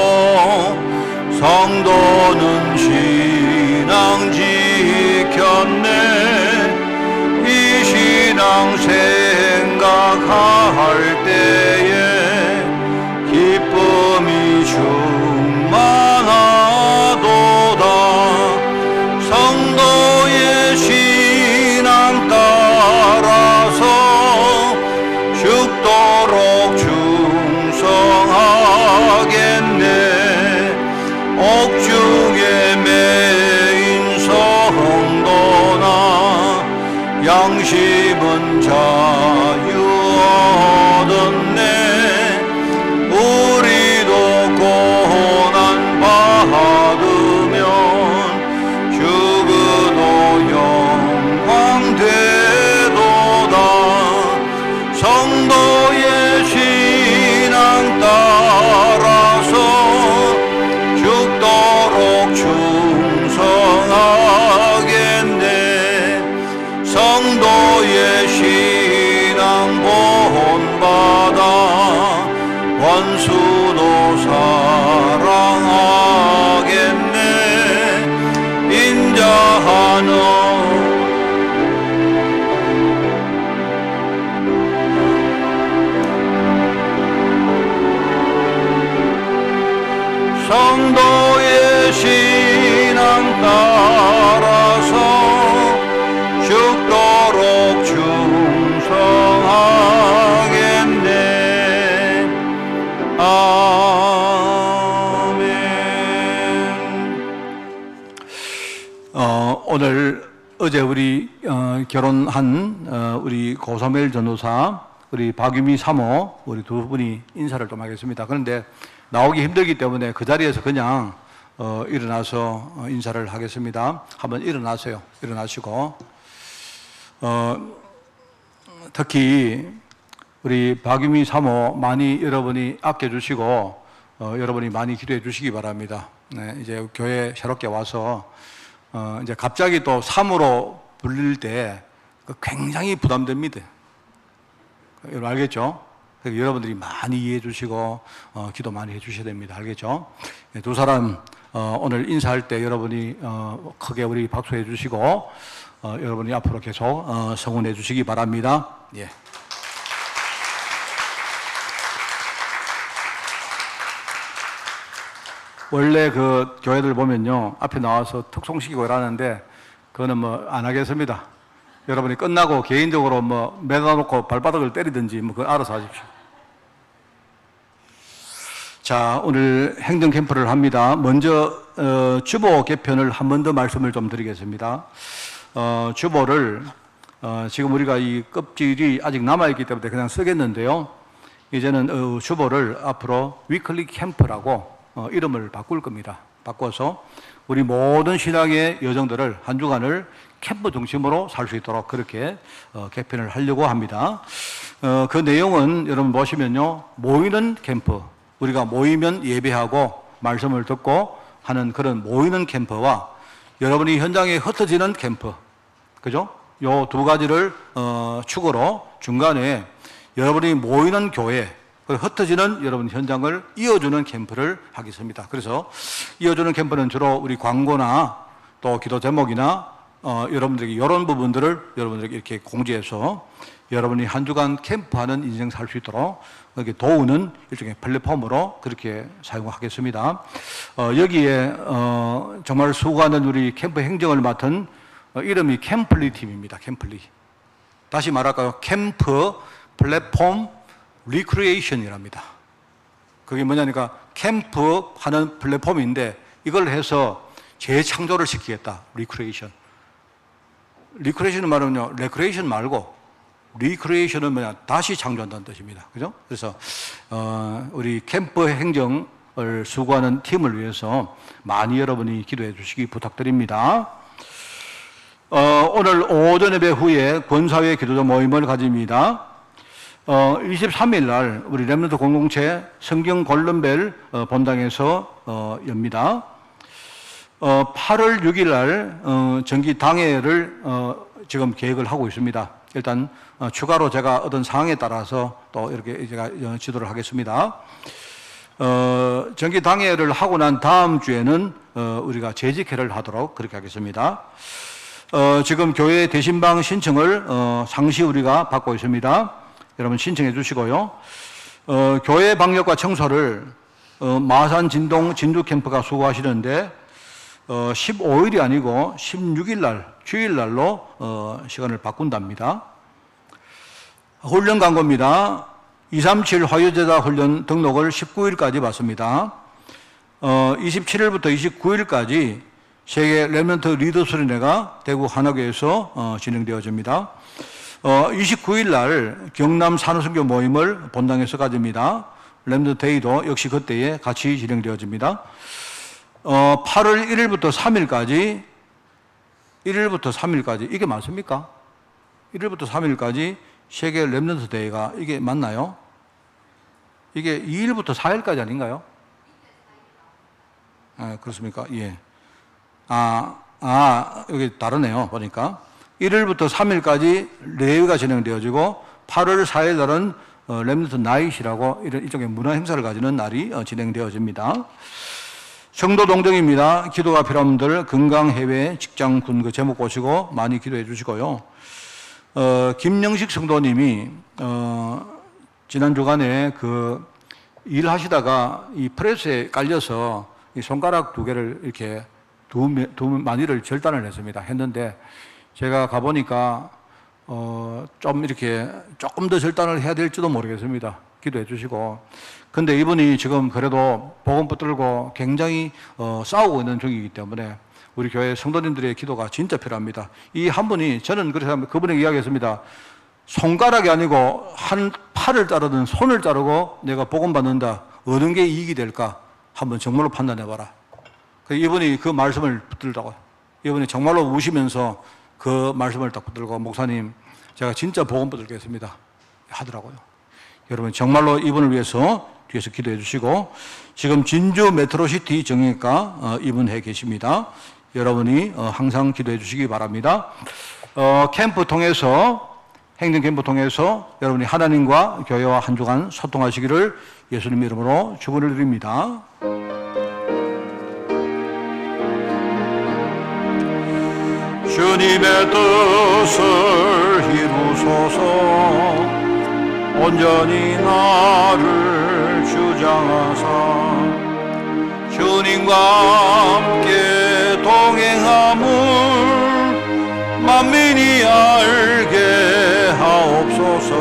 성도는 신앙 지켰네. 이 신앙 생각할 때에 기쁨이 충만하도다. 성도의 신앙 따라서 죽도록 충성하겠네. 옥중에 매인 성도나 양심은 자유 얻었네. 우리도 고난 받으면 죽어도 영광 되도다. 성도의 신앙 따라서 죽도록 충성하겠네. 성도의 신앙 본받아 원수도 사랑하겠네. 인자하는 성도의 신앙 따라서 죽도록 충성하겠네. 아멘. 오늘 어제 우리 결혼한 우리 고사멜 전도사, 우리 박유미 사모, 우리 두 분이 인사를 좀 하겠습니다. 그런데 나오기 힘들기 때문에 그 자리에서 그냥 일어나서 인사를 하겠습니다. 한번 일어나세요. 일어나시고 특히 우리 박유미 사모 많이 여러분이 아껴주시고 여러분이 많이 기도해 주시기 바랍니다. 네, 이제 교회 새롭게 와서 이제 갑자기 또 사모로 불릴 때 굉장히 부담됩니다. 여러분 알겠죠? 그래서 여러분들이 많이 이해해 주시고 기도 많이 해 주셔야 됩니다. 알겠죠? 네, 두 사람 오늘 인사할 때 여러분이 크게 우리 박수해 주시고 여러분이 앞으로 계속 성원해 주시기 바랍니다. 예. 원래 그 교회들 보면요 앞에 나와서 특송시키고 이러는데 그거는 뭐 안 하겠습니다. 여러분이 끝나고 개인적으로 뭐 매다놓고 발바닥을 때리든지 뭐 그거 알아서 하십시오. 자, 오늘 행정 캠프를 합니다. 먼저 주보 개편을 한 번 더 말씀을 좀 드리겠습니다. 주보를 지금 우리가 이 껍질이 아직 남아있기 때문에 그냥 쓰겠는데요. 이제는 주보를 앞으로 위클리 캠프라고 이름을 바꿀 겁니다. 바꿔서 우리 모든 신앙의 여정들을 한 주간을 캠프 중심으로 살 수 있도록 그렇게 개편을 하려고 합니다. 그 내용은 여러분 보시면요. 모이는 캠프, 우리가 모이면 예배하고 말씀을 듣고 하는 그런 모이는 캠프와 여러분이 현장에 흩어지는 캠프, 그죠? 요 두 가지를 축으로 중간에 여러분이 모이는 교회, 흩어지는 여러분 현장을 이어주는 캠프를 하겠습니다. 그래서 이어주는 캠프는 주로 우리 광고나 또 기도 제목이나 여러분들에게 이런 부분들을 여러분들에게 이렇게 공지해서 여러분이 한 주간 캠프하는 인생 살 수 있도록 이렇게 도우는 일종의 플랫폼으로 그렇게 사용하겠습니다. 여기에 정말 수고하는 우리 캠프 행정을 맡은 이름이 캠플리 팀입니다. 캠플리. 다시 말할까요? 캠프 플랫폼 리크리에이션이랍니다. 그게 뭐냐니까 캠프 하는 플랫폼인데 이걸 해서 재창조를 시키겠다. 리크리에이션. 리크리에이션은 말하면요. 레크리에이션 말고 리크리에이션은 뭐냐? 다시 창조한다는 뜻입니다. 그죠? 그래서 우리 캠프 행정을 수고하는 팀을 위해서 많이 여러분이 기도해 주시기 부탁드립니다. 오늘 오전 예배 후에 권사회 기도자 모임을 가집니다. 23일 날 우리 렘넌트 공동체 성경 골든벨 본당에서 엽니다. 8월 6일 날 정기 당회를 지금 계획을 하고 있습니다. 일단 추가로 제가 어떤 상황에 따라서 또 이렇게 제가 지도를 하겠습니다. 정기 당회를 하고 난 다음 주에는 우리가 재직회를 하도록 그렇게 하겠습니다. 지금 교회 대신방 신청을 상시 우리가 받고 있습니다. 여러분 신청해 주시고요. 교회 방역과 청소를 마산 진동 진주 캠프가 수고하시는데 15일이 아니고 16일 날 주일 날로 시간을 바꾼답니다. 훈련 광고입니다. 237 화요제자 훈련 등록을 19일까지 받습니다. 27일부터 29일까지 세계 렘넌트 리더 수련회가 대구 한화교에서 진행되어집니다. 29일 날 경남 산후선교 모임을 본당에서 가집니다. 렘넌트 데이도 역시 그때에 같이 진행되어집니다. 8월 1일부터 3일까지 이게 맞습니까? 1일부터 3일까지 세계 렘넌트 데이가 이게 맞나요? 이게 2일부터 4일까지 아닌가요? 그렇습니까? 예. 여기 다르네요. 보니까. 1일부터 3일까지 레이가 진행되어지고 8월 4일 날은 렘넌트 나잇이라고 이런 일종의 문화 행사를 가지는 날이 진행되어집니다. 성도 동정입니다. 기도가 필요한 분들 건강, 해외, 직장, 군 그 제목 보시고 많이 기도해 주시고요. 김영식 성도님이 지난 주간에 그 일하시다가 이 프레스에 깔려서 이 손가락 두 개를 이렇게 두 마디를 절단을 했는데 제가 가보니까 좀 이렇게 조금 더 절단을 해야 될지도 모르겠습니다. 기도해 주시고. 근데 이분이 지금 그래도 복음 붙들고 굉장히 싸우고 있는 중이기 때문에 우리 교회 성도님들의 기도가 진짜 필요합니다. 이 한 분이 저는 그래서 그분에게 이야기했습니다. 손가락이 아니고 한 팔을 자르든 손을 자르고 내가 복음 받는다. 어느 게 이익이 될까? 한번 정말로 판단해 봐라. 이분이 그 말씀을 붙들다가 이분이 정말로 우시면서 그 말씀을 딱 붙들고 목사님 제가 진짜 복음 붙들겠습니다 하더라고요. 여러분 정말로 이분을 위해서 뒤에서 기도해 주시고 지금 진주 메트로시티 정형외과 입원해 계십니다. 여러분이 항상 기도해 주시기 바랍니다. 캠프 통해서 행정 캠프 통해서 여러분이 하나님과 교회와 한 주간 소통하시기를 예수님 이름으로 축원을 드립니다. 주님의 뜻을 이루소서 온전히 나를 주장하사 주님과 함께 동행함을 만민이 알게 하옵소서.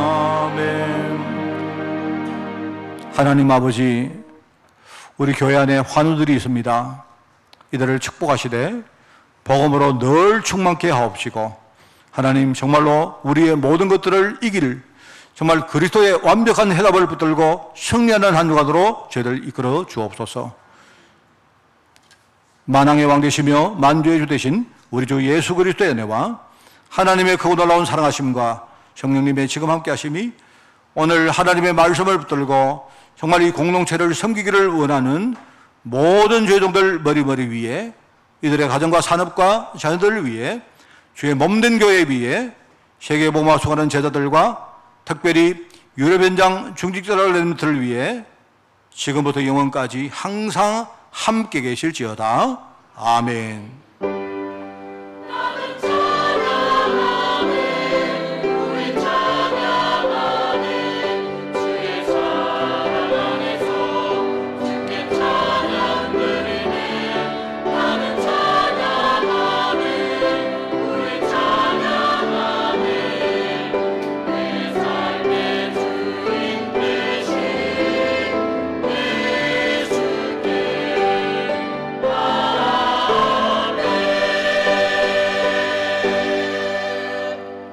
아멘. 하나님 아버지, 우리 교회 안에 환우들이 있습니다. 이들을 축복하시되 복음으로 늘 충만케 하옵시고 하나님 정말로 우리의 모든 것들을 이길 정말 그리스도의 완벽한 해답을 붙들고 승리하는 한 주간으로 저희들 이끌어 주옵소서. 만왕의 왕 되시며 만주의 주 되신 우리 주 예수 그리스도의 은혜와 하나님의 크고 놀라운 사랑하심과 성령님의 지금 함께 하심이 오늘 하나님의 말씀을 붙들고 정말 이 공동체를 섬기기를 원하는 모든 죄종들 머리 위에 이들의 가정과 산업과 자녀들을 위해 주의 몸된 교회 위에 세계 복음화 수고하는 제자들과 특별히 유럽 현장 중직자들 렘넌트를 위해 지금부터 영원까지 항상 함께 계실지어다. 아멘.